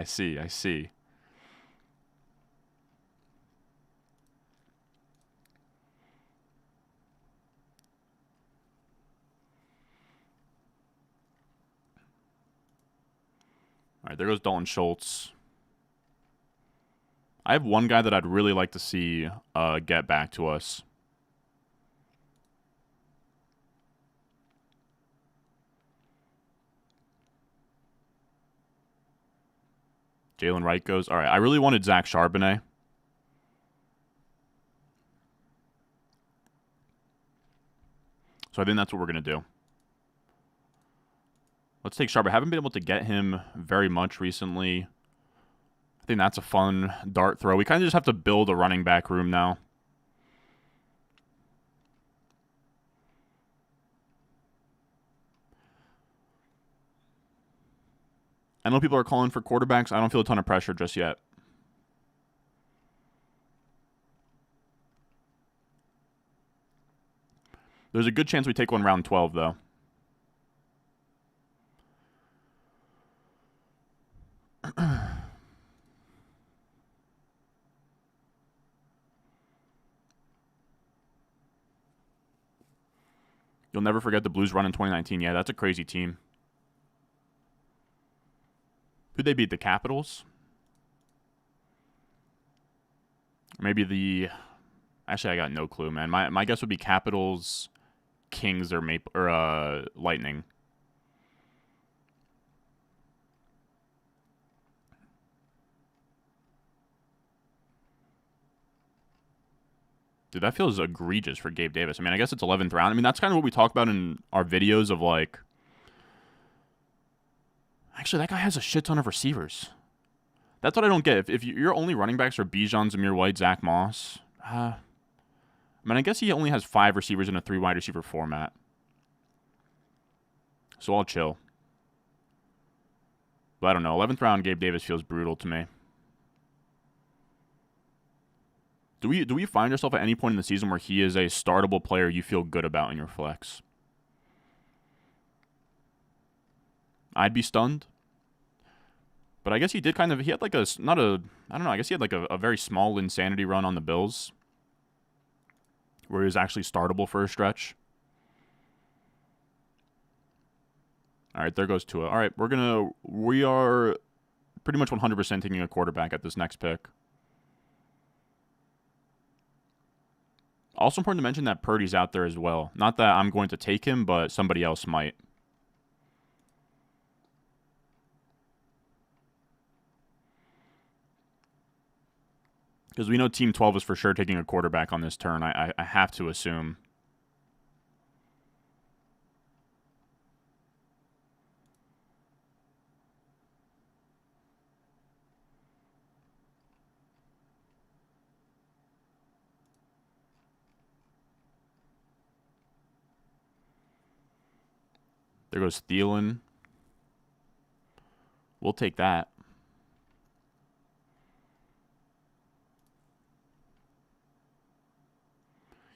All right, there goes Dalton Schultz. I have one guy that I'd really like to see get back to us. Jaylen Wright goes. All right, I really wanted Zach Charbonnet. So I think that's what we're going to do. Let's take Charbonnet. I haven't been able to get him very much recently. I think that's a fun dart throw. We kind of just have to build a running back room now. I know people are calling for quarterbacks. I don't feel a ton of pressure just yet. There's a good chance we take one round 12, though. You'll never forget the Blues run in 2019. Yeah, that's a crazy team. Who'd they beat? The Capitals? Maybe the... Actually, I got no clue, man. My guess would be Capitals, Kings, or Lightning. Dude, that feels egregious for Gabe Davis. I mean, I guess it's 11th round. I mean, that's kind of what we talk about in our videos of, like, Actually, that guy has a shit ton of receivers. That's what I don't get. If your only running backs are Bijan, Zamir White, Zach Moss, I mean, I guess he only has 5 receivers in a 3 wide receiver format. So I'll chill. But I don't know. 11th round Gabe Davis feels brutal to me. Do we find ourselves at any point in the season where he is a startable player you feel good about in your flex? I'd be stunned. But I guess he did kind of, he had like I don't know, I guess he had like a very small insanity run on the Bills where he was actually startable for a stretch. All right, there goes Tua. All right, we are pretty much 100% taking a quarterback at this next pick. Also important to mention that Purdy's out there as well. Not that I'm going to take him, but somebody else might. Because we know Team 12 is for sure taking a quarterback on this turn. I have to assume. There goes Thielen. We'll take that.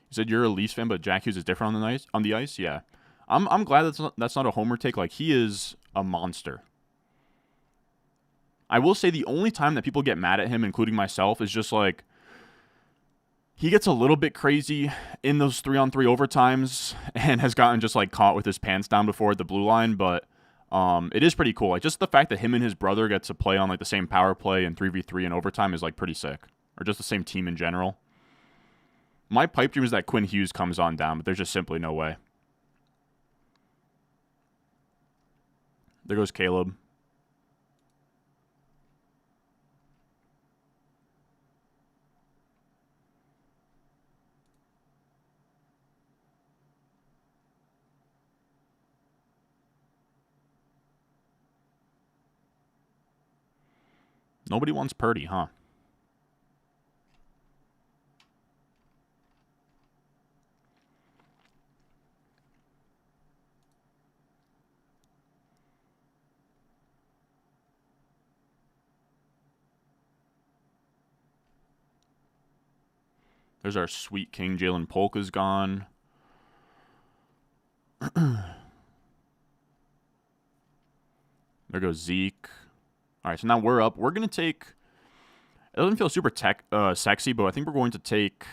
You said you're a Leafs fan, but Jack Hughes is different on the ice. Yeah, I'm glad that's not a homer take. Like, he is a monster. I will say the only time that people get mad at him, including myself, is just like he gets a little bit crazy in those 3-on-3 overtimes and has gotten just like caught with his pants down before at the blue line. But it is pretty cool. Like, just the fact that him and his brother get to play on like the same power play and 3v3 in overtime is like pretty sick. Or just the same team in general. My pipe dream is that Quinn Hughes comes on down, but there's just simply no way. There goes Caleb. Nobody wants Purdy, huh? There's our sweet king. Jaylen Polka's gone. There goes Zeke. All right, so now we're up. We're going to take... It doesn't feel super sexy, but I think we're going to take...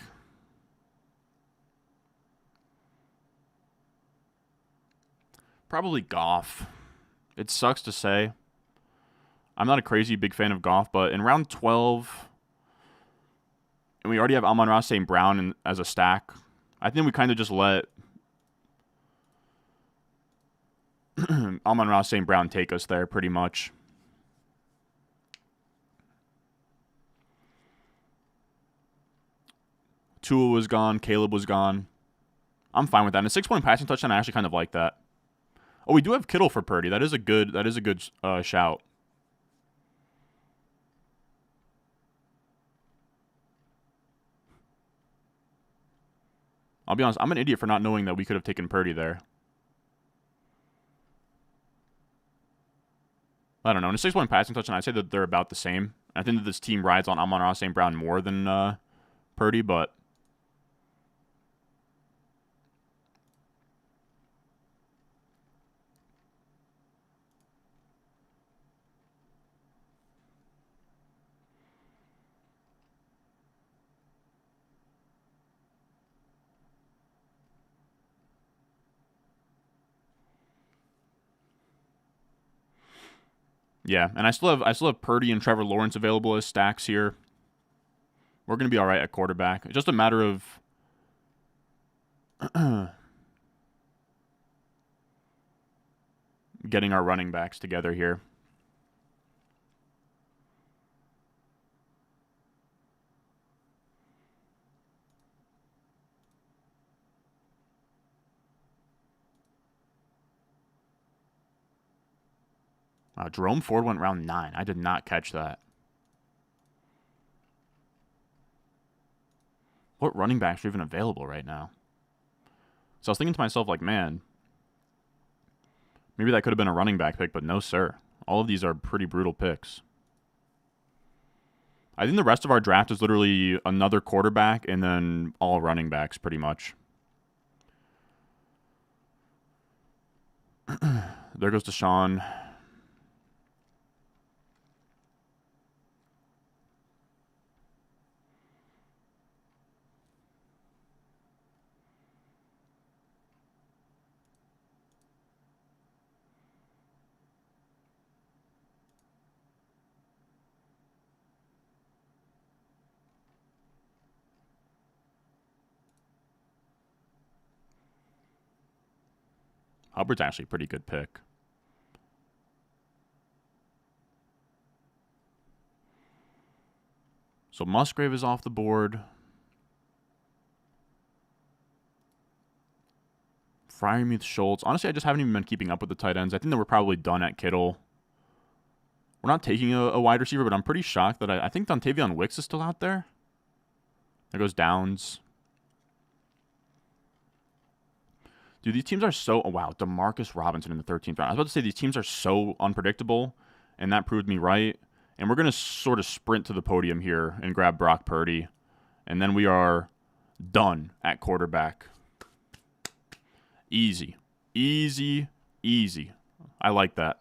Probably Goff. It sucks to say. I'm not a crazy big fan of Goff, but in round 12... And we already have Amon-Ra St. Brown as a stack. I think we kind of just let Amon-Ra St. Brown take us there pretty much. Tua was gone. Caleb was gone. I'm fine with that. And a 6-point passing touchdown, I actually kind of like that. Oh, we do have Kittle for Purdy. That is a good shout. I'll be honest, I'm an idiot for not knowing that we could have taken Purdy there. I don't know. In a 6-point passing touchdown, I'd say that they're about the same. I think that this team rides on Amon-Ra St. Brown more than Purdy, but... Yeah, and I still have Purdy and Trevor Lawrence available as stacks here. We're going to be all right at quarterback. It's just a matter of getting our running backs together here. Wow, Jerome Ford went round 9. I did not catch that. What running backs are even available right now? So I was thinking to myself, like, man, maybe that could have been a running back pick, but no, sir. All of these are pretty brutal picks. I think the rest of our draft is literally another quarterback and then all running backs, pretty much. There goes Deshaun. Hubbard's actually a pretty good pick. So Musgrave is off the board. Freiermuth, Schultz. Honestly, I just haven't even been keeping up with the tight ends. I think that we're probably done at Kittle. We're not taking a wide receiver, but I'm pretty shocked that I think Dontavion Wicks is still out there. There goes Downs. Dude, these teams are so... Oh, wow. DeMarcus Robinson in the 13th round. I was about to say these teams are so unpredictable, and that proved me right. And we're going to sort of sprint to the podium here and grab Brock Purdy. And then we are done at quarterback. Easy. Easy. Easy. I like that.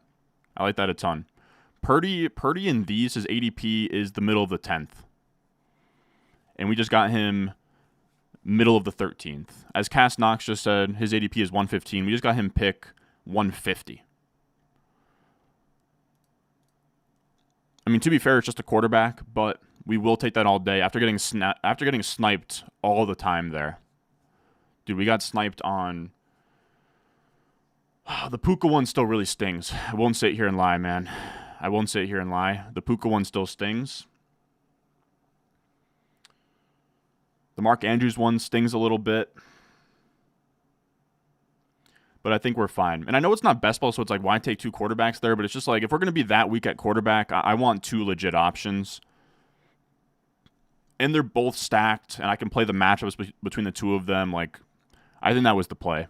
I like that a ton. Purdy in these, his ADP is the middle of the 10th. And we just got him... middle of the 13th. As Cass Knox just said, his ADP is 115. We just got him pick 150. I mean, to be fair, it's just a quarterback, but we will take that all day after getting sniped all the time there. Dude, we got sniped on... the Puka one still really stings. I won't sit here and lie, man. I won't sit here and lie. The Puka one still stings. The Mark Andrews one stings a little bit. But I think we're fine. And I know it's not best ball, so it's like, why take 2 quarterbacks there? But it's just like, if we're going to be that weak at quarterback, I want 2 legit options. And they're both stacked, and I can play the matchups between the 2 of them. Like, I think that was the play.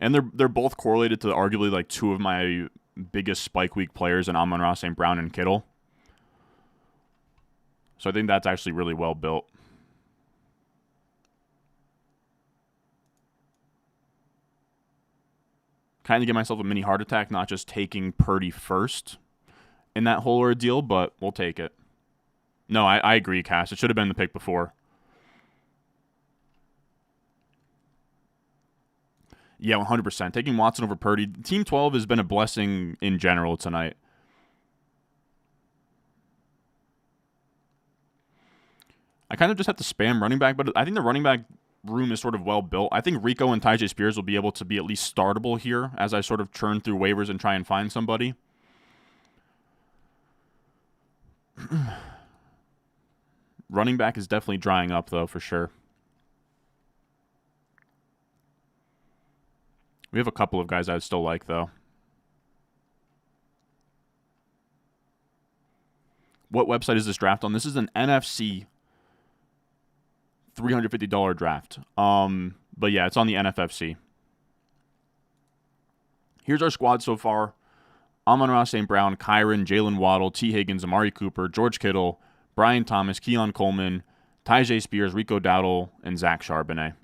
And they're both correlated to arguably like 2 of my biggest spike week players in Amon-Ra St. Brown and Kittle. So I think that's actually really well built. Kind of give myself a mini heart attack, not just taking Purdy first in that whole ordeal, but we'll take it. No, I agree, Cass. It should have been the pick before. Yeah, 100%. Taking Watson over Purdy. Team 12 has been a blessing in general tonight. I kind of just have to spam running back, but I think the running back room is sort of well built. I think Rico and Tyjae Spears will be able to be at least startable here as I sort of churn through waivers and try and find somebody. Running back is definitely drying up, though, for sure. We have a couple of guys I'd still like, though. What website is this draft on? This is an NFC $350 draft. But yeah, it's on the NFFC. Here's our squad so far. Amon-Ra St. Brown, Kyren, Jaylen Waddle, T. Higgins, Amari Cooper, George Kittle, Brian Thomas, Keon Coleman, Tyjae Spears, Rico Dowdle, and Zach Charbonnet.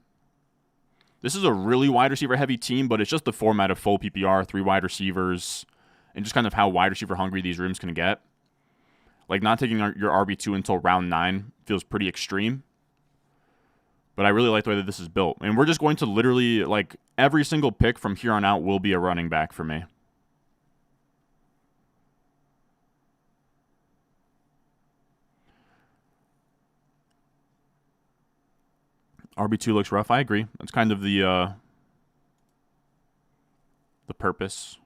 This is a really wide receiver heavy team, but it's just the format of full PPR, 3 wide receivers, and just kind of how wide receiver hungry these rooms can get. Like, not taking your RB2 until round 9 feels pretty extreme. But I really like the way that this is built. And we're just going to literally, like, every single pick from here on out will be a running back for me. RB2 looks rough. I agree. That's kind of the purpose.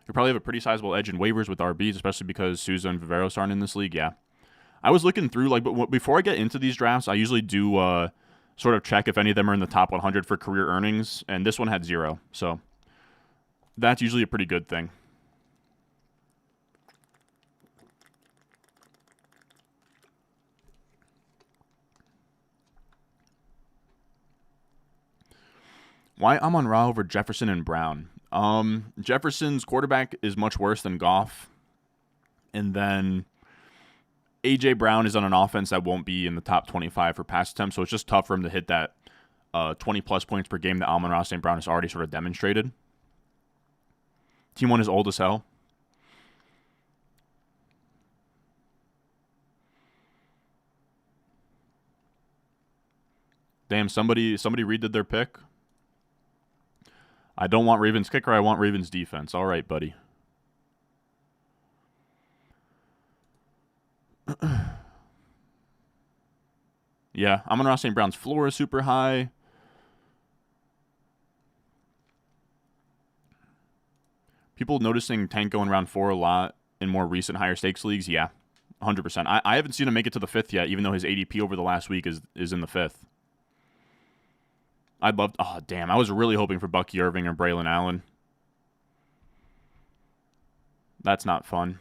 You probably have a pretty sizable edge in waivers with RBs, especially because Souza and Viveros aren't in this league. Yeah. I was looking through, like, but before I get into these drafts, I usually do sort of check if any of them are in the top 100 for career earnings, and this one had 0. So that's usually a pretty good thing. Why Amon-Ra over Jefferson and Brown? Jefferson's quarterback is much worse than Goff. And then A.J. Brown is on an offense that won't be in the top 25 for pass attempts, so it's just tough for him to hit that 20-plus points per game that Amon-Ra St. Brown has already sort of demonstrated. Team 1 is old as hell. Damn, somebody redid their pick. I don't want Ravens kicker, I want Ravens defense. All right, buddy. Yeah, Amon-Ra St. Brown's floor is super high. People noticing Tank going round 4 a lot in more recent higher stakes leagues? Yeah, 100%. I haven't seen him make it to the 5th yet, even though his ADP over the last week is in the 5th. I'd love... Oh, damn. I was really hoping for Bucky Irving or Braylon Allen. That's not fun.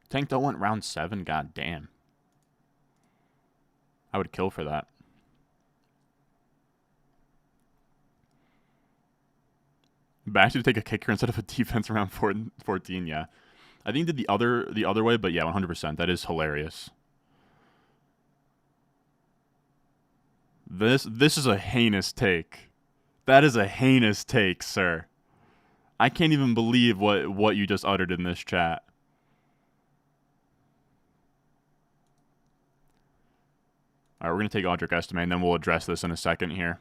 Tank Dell went round 7? God damn. I would kill for that. Back to take a kicker instead of a defense around 14, yeah. I think he did the other way, but yeah, 100%. That is hilarious. This is a heinous take. That is a heinous take, sir. I can't even believe what you just uttered in this chat. All right, we're going to take Audric Estime, and then we'll address this in a second here.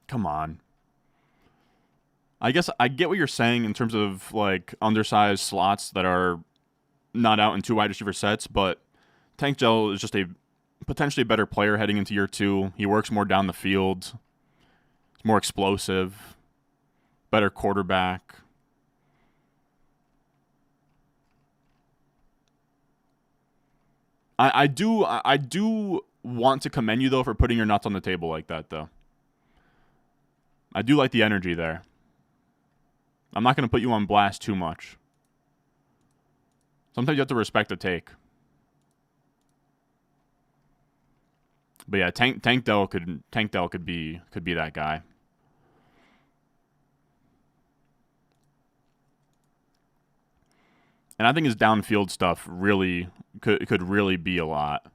Come on. I guess I get what you're saying in terms of, like, undersized slots that are not out in 2 wide receiver sets, but Tank Dell is just a potentially better player heading into year 2. He works more down the field. He's more explosive. Better quarterback. I do want to commend you, though, for putting your nuts on the table like that, though. I do like the energy there. I'm not going to put you on blast too much. Sometimes you have to respect the take. But yeah, Tank Dell could be that guy. And I think his downfield stuff really could really be a lot.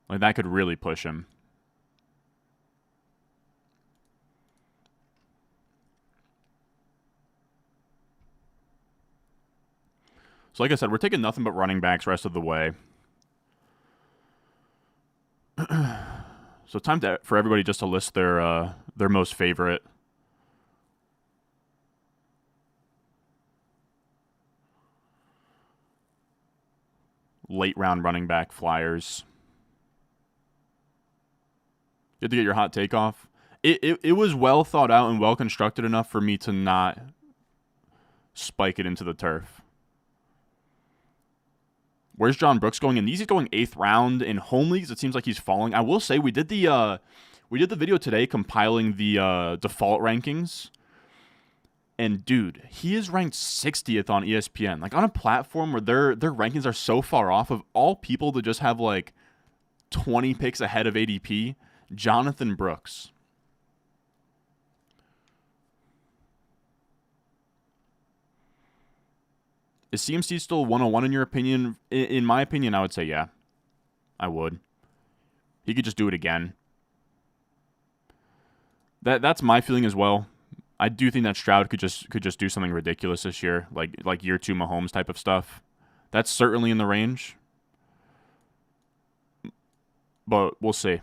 Like, that could really push him. So like I said, we're taking nothing but running backs rest of the way. So time for everybody just to list their most favorite. Late round running back flyers. You have to get your hot take off. It was well thought out and well constructed enough for me to not spike it into the turf. Where's John Brooks going? In these, he's going 8th round. In home leagues, it seems like he's falling. I will say we did the video today compiling the default rankings. And dude, he is ranked 60th on ESPN. Like, on a platform where their rankings are so far off, of all people to just have like 20 picks ahead of ADP, Jonathan Brooks. Is CMC still 101 in your opinion? In my opinion, I would say yeah. I would. He could just do it again. That's my feeling as well. I do think that Stroud could just do something ridiculous this year, like year 2 Mahomes type of stuff. That's certainly in the range. But we'll see.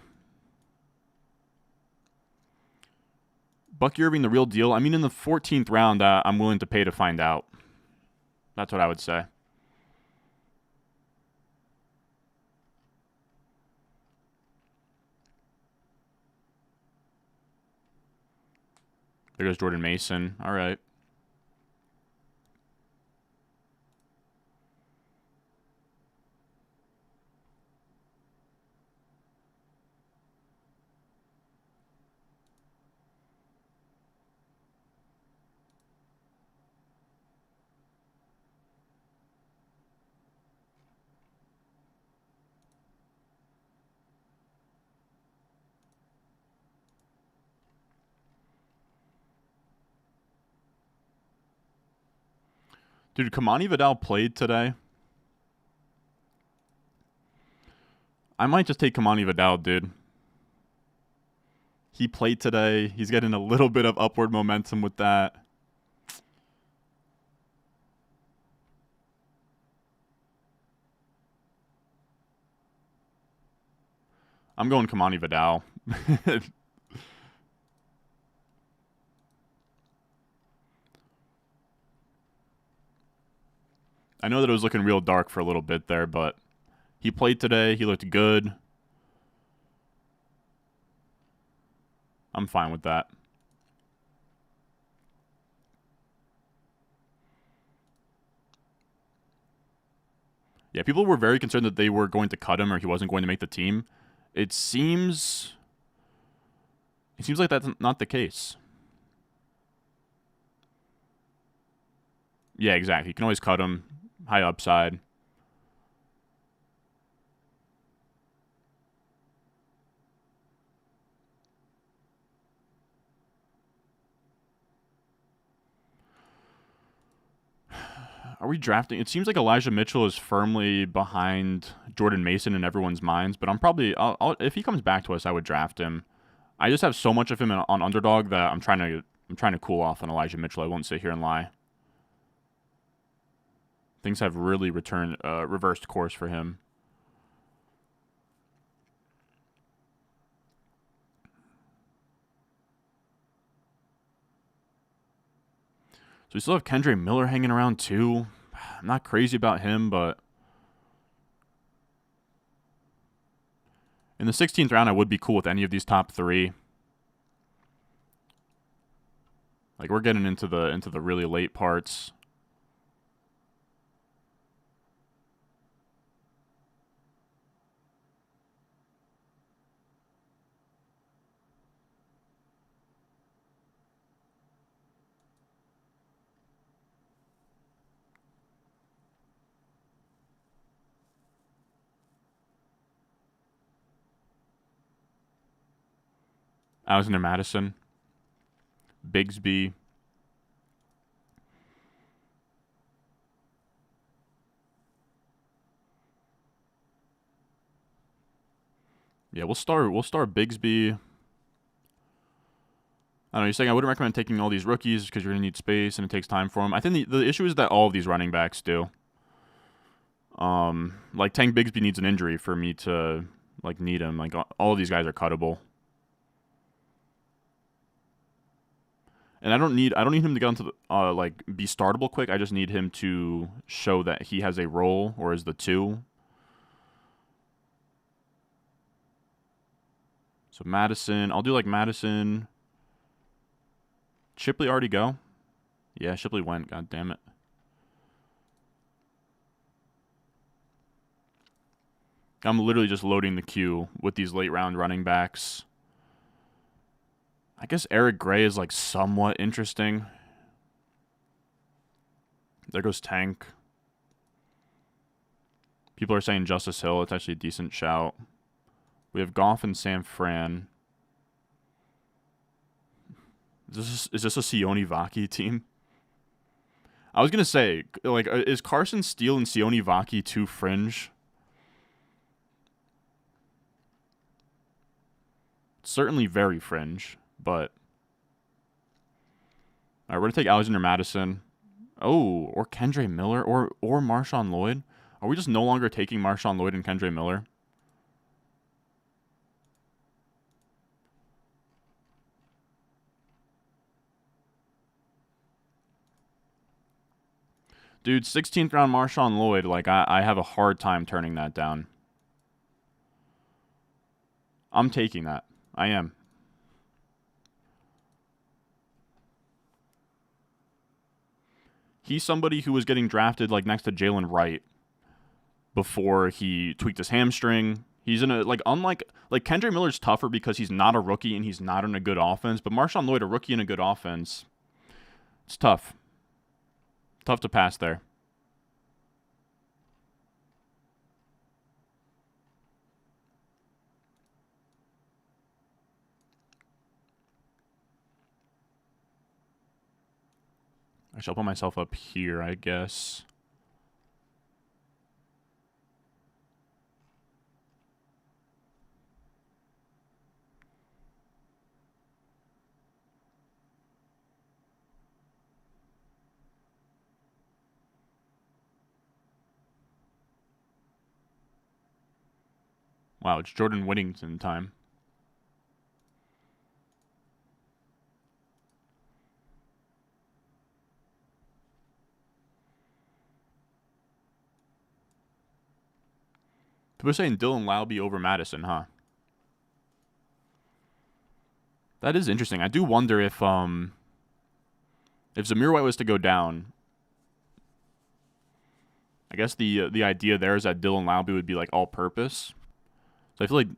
Bucky Irving, the real deal? I mean, in the 14th round, I'm willing to pay to find out. That's what I would say. There goes Jordan Mason. All right. Dude, Kamani Vidal played today. I might just take Kamani Vidal, dude. He played today. He's getting a little bit of upward momentum with that. I'm going Kamani Vidal. I know that it was looking real dark for a little bit there, but he played today. He looked good. I'm fine with that. Yeah, people were very concerned that they were going to cut him or he wasn't going to make the team. It seems like that's not the case. Yeah, exactly. You can always cut him. High upside. Are we drafting? It seems like Elijah Mitchell is firmly behind Jordan Mason in everyone's minds, but I'm probably if he comes back to us, I would draft him. I just have so much of him on underdog that I'm trying to cool off on Elijah Mitchell. I won't sit here and lie. Things have really reversed course for him. So we still have Kendre Miller hanging around too. I'm not crazy about him, but in the 16th round, I would be cool with any of these top three. Like we're getting into the really late parts. Alexander Madison, Bigsby. Yeah, we'll start Bigsby. I don't know. You're saying I wouldn't recommend taking all these rookies because you're gonna need space and it takes time for them. I think the issue is that all of these running backs do. Like Tank Bigsby needs an injury for me to like need him. Like all of these guys are cuttable. And I don't need him to get onto the like be startable quick. I just need him to show that he has a role or is the 2. So Madison, I'll do like Madison. Shipley already go? Yeah, Shipley went. God damn it. I'm literally just loading the queue with these late round running backs. I guess Eric Gray is like somewhat interesting. There goes Tank. People are saying Justice Hill. It's actually a decent shout. We have Goff and San Fran. Is this a Sione Vaki team? I was going to say, like, is Carson Steele and Sione Vaki too fringe? Certainly very fringe. But all right, we're gonna take Alexander Madison. Oh, or Kendre Miller, or Marshawn Lloyd. Are we just no longer taking Marshawn Lloyd and Kendre Miller? Dude, 16th round Marshawn Lloyd, like, I have a hard time turning that down. I'm taking that. I am. He's somebody who was getting drafted, like, next to Jaylen Wright before he tweaked his hamstring. He's in a, like, unlike, like, Kendrick Miller's tougher because he's not a rookie and he's not in a good offense, but Marshawn Lloyd, a rookie in a good offense, it's tough. Tough to pass there. I shall put myself up here, I guess. Wow, it's Jordan Whittington time. People are saying Dylan Laube over Madison, huh? That is interesting. I do wonder if Zamir White was to go down, I guess the idea there is that Dylan Laube would be like all purpose. So I feel like,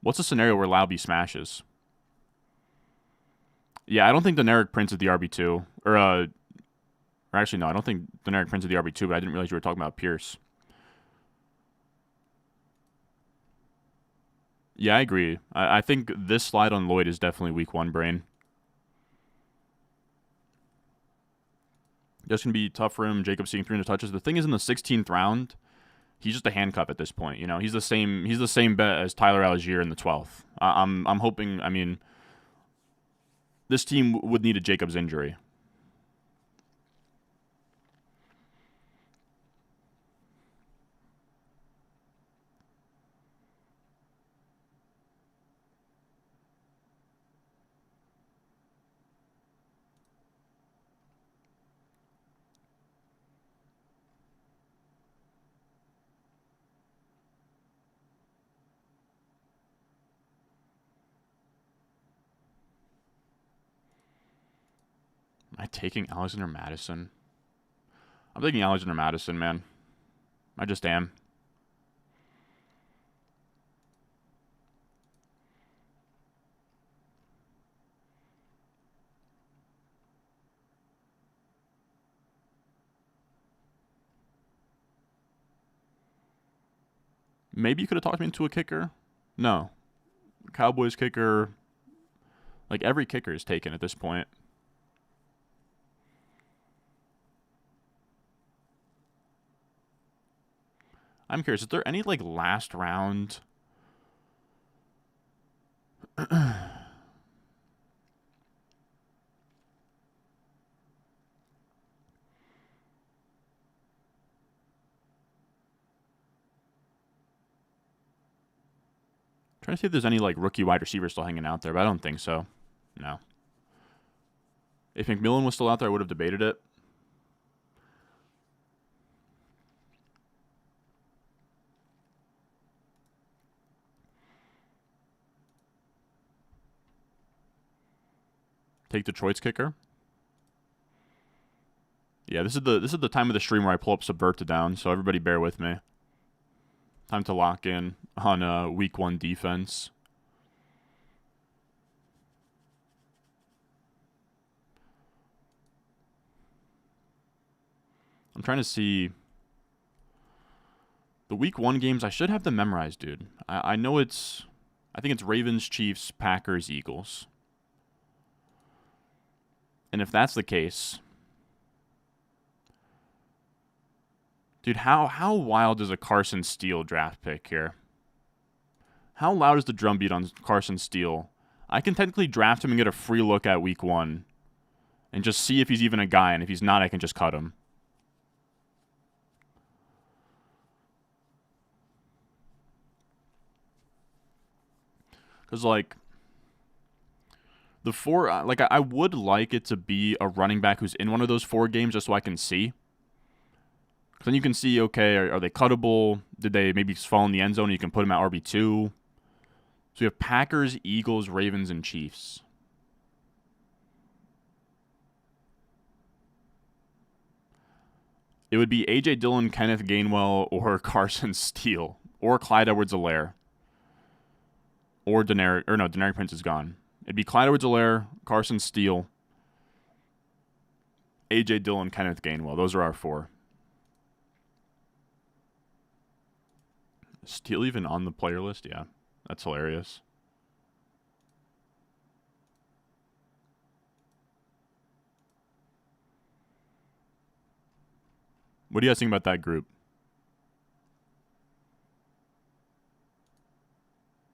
what's a scenario where Laube smashes? Yeah, I don't think Deneric Prince is the RB2. Or actually, no, I don't think Deneric Prince is the RB2, but I didn't realize you were talking about Pierce. Yeah, I agree. I think this slide on Lloyd is definitely week 1 brain. Just going to be tough for him. Jacobs seeing 300 touches. The thing is, in the 16th round, he's just a handcuff at this point. You know, he's the same bet as Tyler Algier in the 12th. I'm hoping. I mean, this team would need a Jacobs injury. Am I taking Alexander Madison? I'm taking Alexander Madison, man. I just am. Maybe you could have talked me into a kicker. No. Cowboys kicker. Like, every kicker is taken at this point. I'm curious, is there any, like, last round? Trying to see if there's any, like, rookie wide receivers still hanging out there, but I don't think so. No. If McMillan was still out there, I would have debated it. Take Detroit's kicker. Yeah, this is the time of the stream where I pull up Subvert to down, so everybody bear with me. Time to lock in on week 1 defense. I'm trying to see the week 1 games. I should have them memorized, dude. I know it's, I think it's Ravens, Chiefs, Packers, Eagles. And if that's the case, dude, how wild is a Carson Steele draft pick here? How loud is the drumbeat on Carson Steele? I can technically draft him and get a free look at week 1 and just see if he's even a guy, and if he's not, I can just cut him. Because, like, the 4, like, I would like it to be a running back who's in one of those 4 games just so I can see. Then you can see, okay, are they cuttable? Did they maybe fall in the end zone and you can put them at RB2? So we have Packers, Eagles, Ravens, and Chiefs. It would be A.J. Dillon, Kenneth Gainwell, or Carson Steele, or Clyde Edwards-Helaire, or Deneric Prince is gone. It'd be Clyde Edwards-Helaire, Carson Steele, A.J. Dillon, Kenneth Gainwell. Those are our 4. Steele even on the player list? Yeah, that's hilarious. What do you guys think about that group?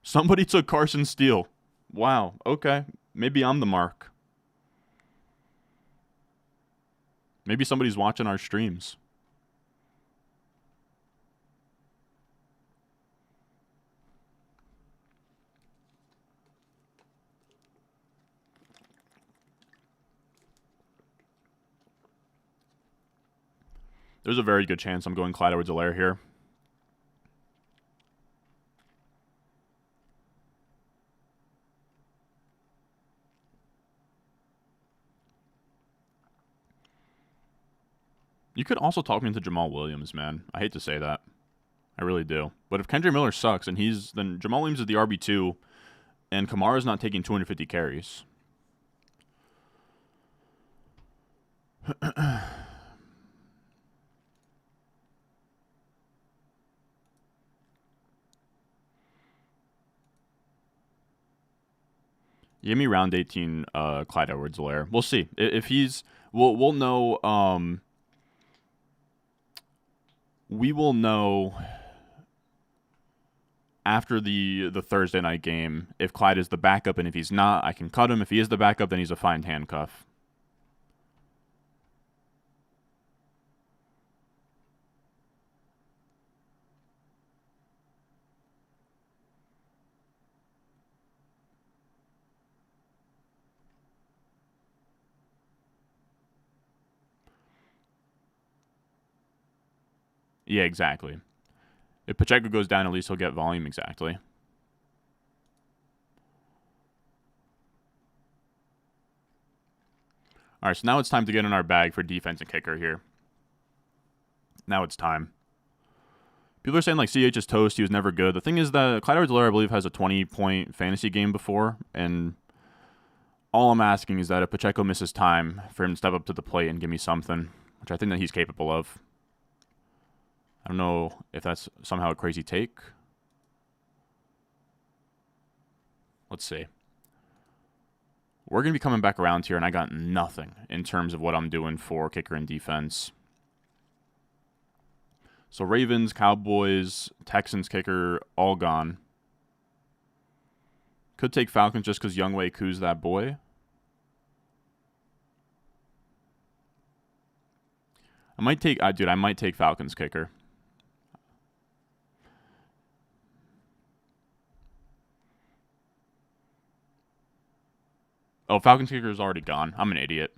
Somebody took Carson Steele. Wow, okay. Maybe I'm the mark. Maybe somebody's watching our streams. There's a very good chance I'm going Clyde Edwards-Helaire here. You could also talk me into Jamal Williams, man. I hate to say that. I really do. But if Kendre Miller sucks, and then Jamal Williams is the RB2, and Kamara's not taking 250 carries. Give me round 18, Clyde Edwards-Helaire. We'll see. If he's... We'll know... we will know after the Thursday night game if Clyde is the backup, and if he's not, I can cut him. If he is the backup, then he's a fine handcuff. Yeah, exactly. If Pacheco goes down, at least he'll get volume, exactly. All right, so now it's time to get in our bag for defense and kicker here. Now it's time. People are saying, like, CH is toast. He was never good. The thing is that Clyde Edwards-Helaire, I believe, has a 20-point fantasy game before. And all I'm asking is that if Pacheco misses time, for him to step up to the plate and give me something, which I think that he's capable of. I don't know if that's somehow a crazy take. Let's see. We're going to be coming back around here, and I got nothing in terms of what I'm doing for kicker and defense. So Ravens, Cowboys, Texans kicker, all gone. Could take Falcons just because Younghoe Koo's that boy. I might take Falcons kicker. Oh, Falcons kicker is already gone. I'm an idiot.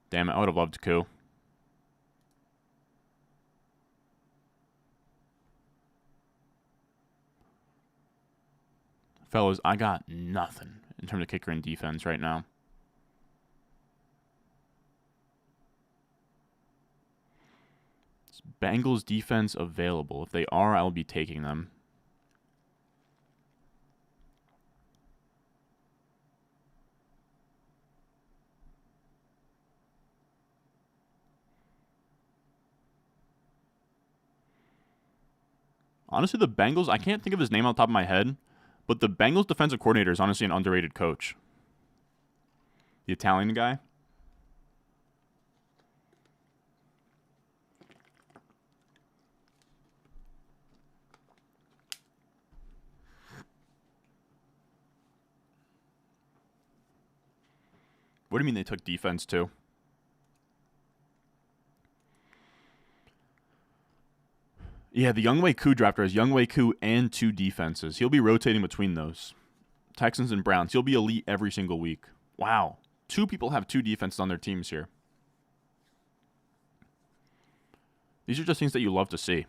Damn it, I would have loved Koo. Fellas, I got nothing in terms of kicker and defense right now. Is Bengals defense available? If they are, I'll be taking them. Honestly, the Bengals, I can't think of his name on the top of my head, but the Bengals defensive coordinator is honestly an underrated coach. The Italian guy. What do you mean they took defense too? Yeah, the Younghoe Koo drafter has Younghoe Koo and 2 defenses. He'll be rotating between those. Texans and Browns. He'll be elite every single week. Wow. 2 people have 2 defenses on their teams here. These are just things that you love to see.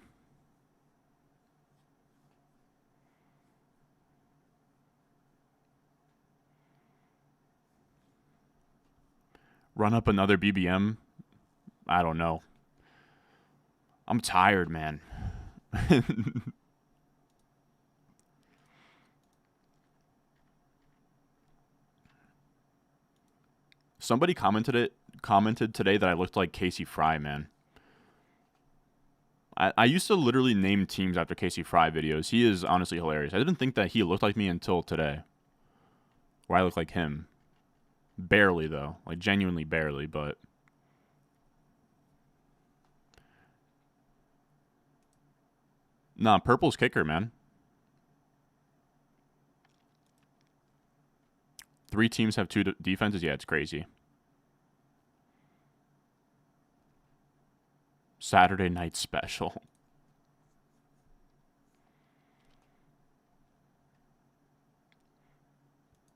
Run up another BBM? I don't know. I'm tired, man. Somebody commented today that I looked like Casey Fry, man. I used to literally name teams after Casey Fry videos. He is honestly hilarious. I didn't think that he looked like me until today, where I look like him. Barely, though. Like, genuinely barely, but... Nah, purple's kicker, man. 3 teams have 2 defenses? Yeah, it's crazy. Saturday night special.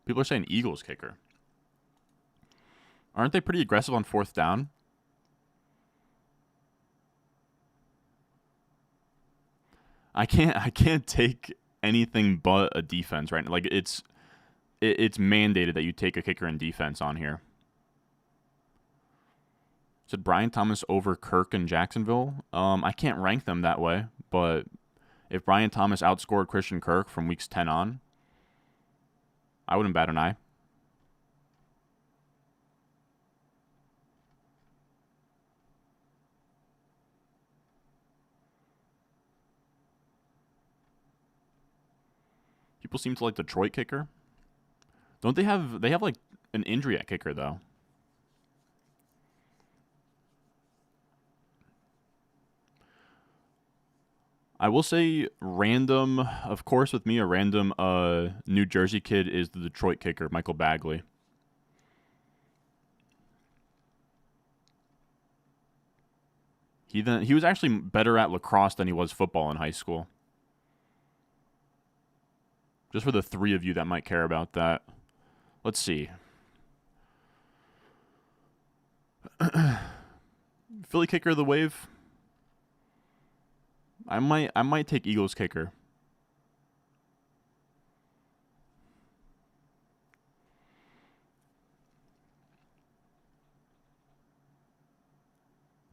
People are saying Eagles kicker. Aren't they pretty aggressive on 4th down? I can't take anything but a defense right now. Like it's mandated that you take a kicker in defense on here. Said Brian Thomas over Kirk in Jacksonville. I can't rank them that way, but if Brian Thomas outscored Christian Kirk from weeks 10 on, I wouldn't bat an eye. People seem to like Detroit kicker. Don't they have like an injury at kicker though? I will say random, of course with me, a random New Jersey kid is the Detroit kicker, Michael Bagley. He was actually better at lacrosse than he was football in high school. Just for the 3 of you that might care about that. Let's see. Philly kicker of the wave. I might take Eagles kicker.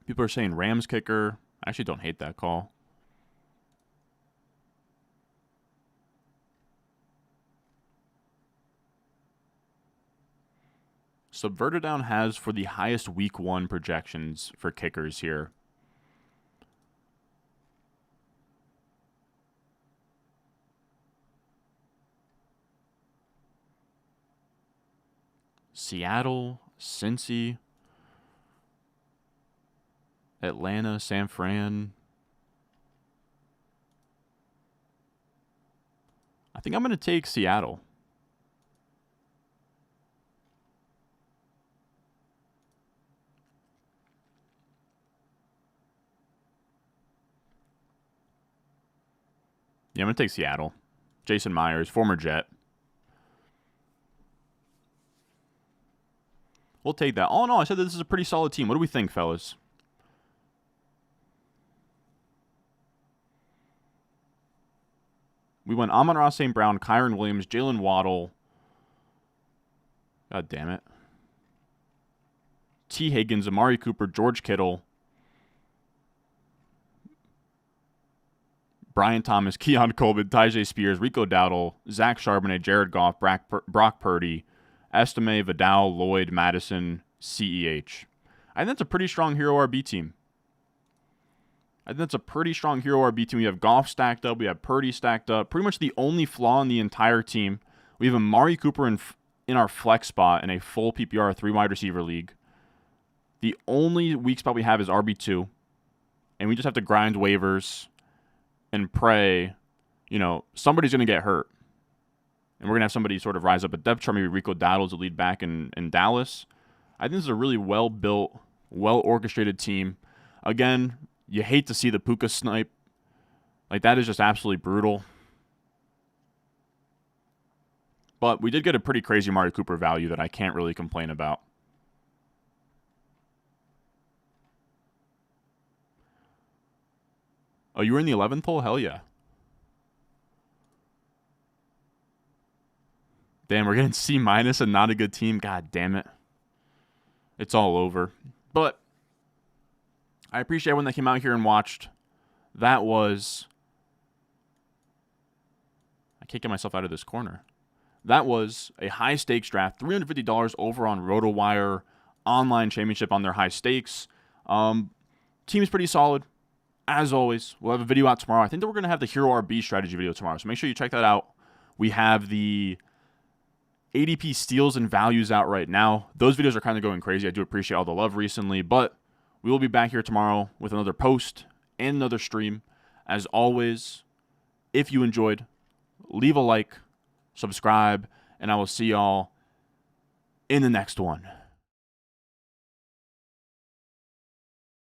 People are saying Rams kicker. I actually don't hate that call. Subverted Down has for the highest week 1 projections for kickers here. Seattle, Cincy, Atlanta, San Fran. I think I'm going to take Seattle. Yeah, I'm going to take Seattle. Jason Myers, former Jet. We'll take that. All in all, I said that this is a pretty solid team. What do we think, fellas? We went Amon-Ra St. Brown, Kyren Williams, Jaylen Waddle. God damn it. T. Higgins, Amari Cooper, George Kittle, Brian Thomas, Keon Coleman, Tyjae Spears, Rico Dowdle, Zach Charbonnet, Jared Goff, Brock Purdy, Estime, Vidal, Lloyd, Madison, CEH. I think that's a pretty strong Hero RB team. I think that's a pretty strong Hero RB team. We have Goff stacked up. We have Purdy stacked up. Pretty much the only flaw in the entire team. We have Amari Cooper in our flex spot in a full PPR 3 wide receiver league. The only weak spot we have is RB2. And we just have to grind waivers and pray, somebody's going to get hurt. And we're going to have somebody sort of rise up at depth chart. Maybe Rico Dowdle's the lead back in Dallas. I think this is a really well-built, well-orchestrated team. Again, you hate to see the Puka snipe. Like, that is just absolutely brutal. But we did get a pretty crazy Amari Cooper value that I can't really complain about. Oh, you were in the 11th hole? Hell yeah. Damn, we're getting C- and not a good team. God damn it. It's all over. But I appreciate everyone that came out here and watched. That was... I can't get myself out of this corner. That was a high-stakes draft. $350 over on RotoWire online championship on their high stakes. Team's pretty solid. As always, we'll have a video out tomorrow. I think that we're going to have the Hero RB strategy video tomorrow, so make sure you check that out. We have the ADP steals and values out right now. Those videos are kind of going crazy. I do appreciate all the love recently, but we will be back here tomorrow with another post and another stream. As always, if you enjoyed, leave a like, subscribe, and I will see y'all in the next one.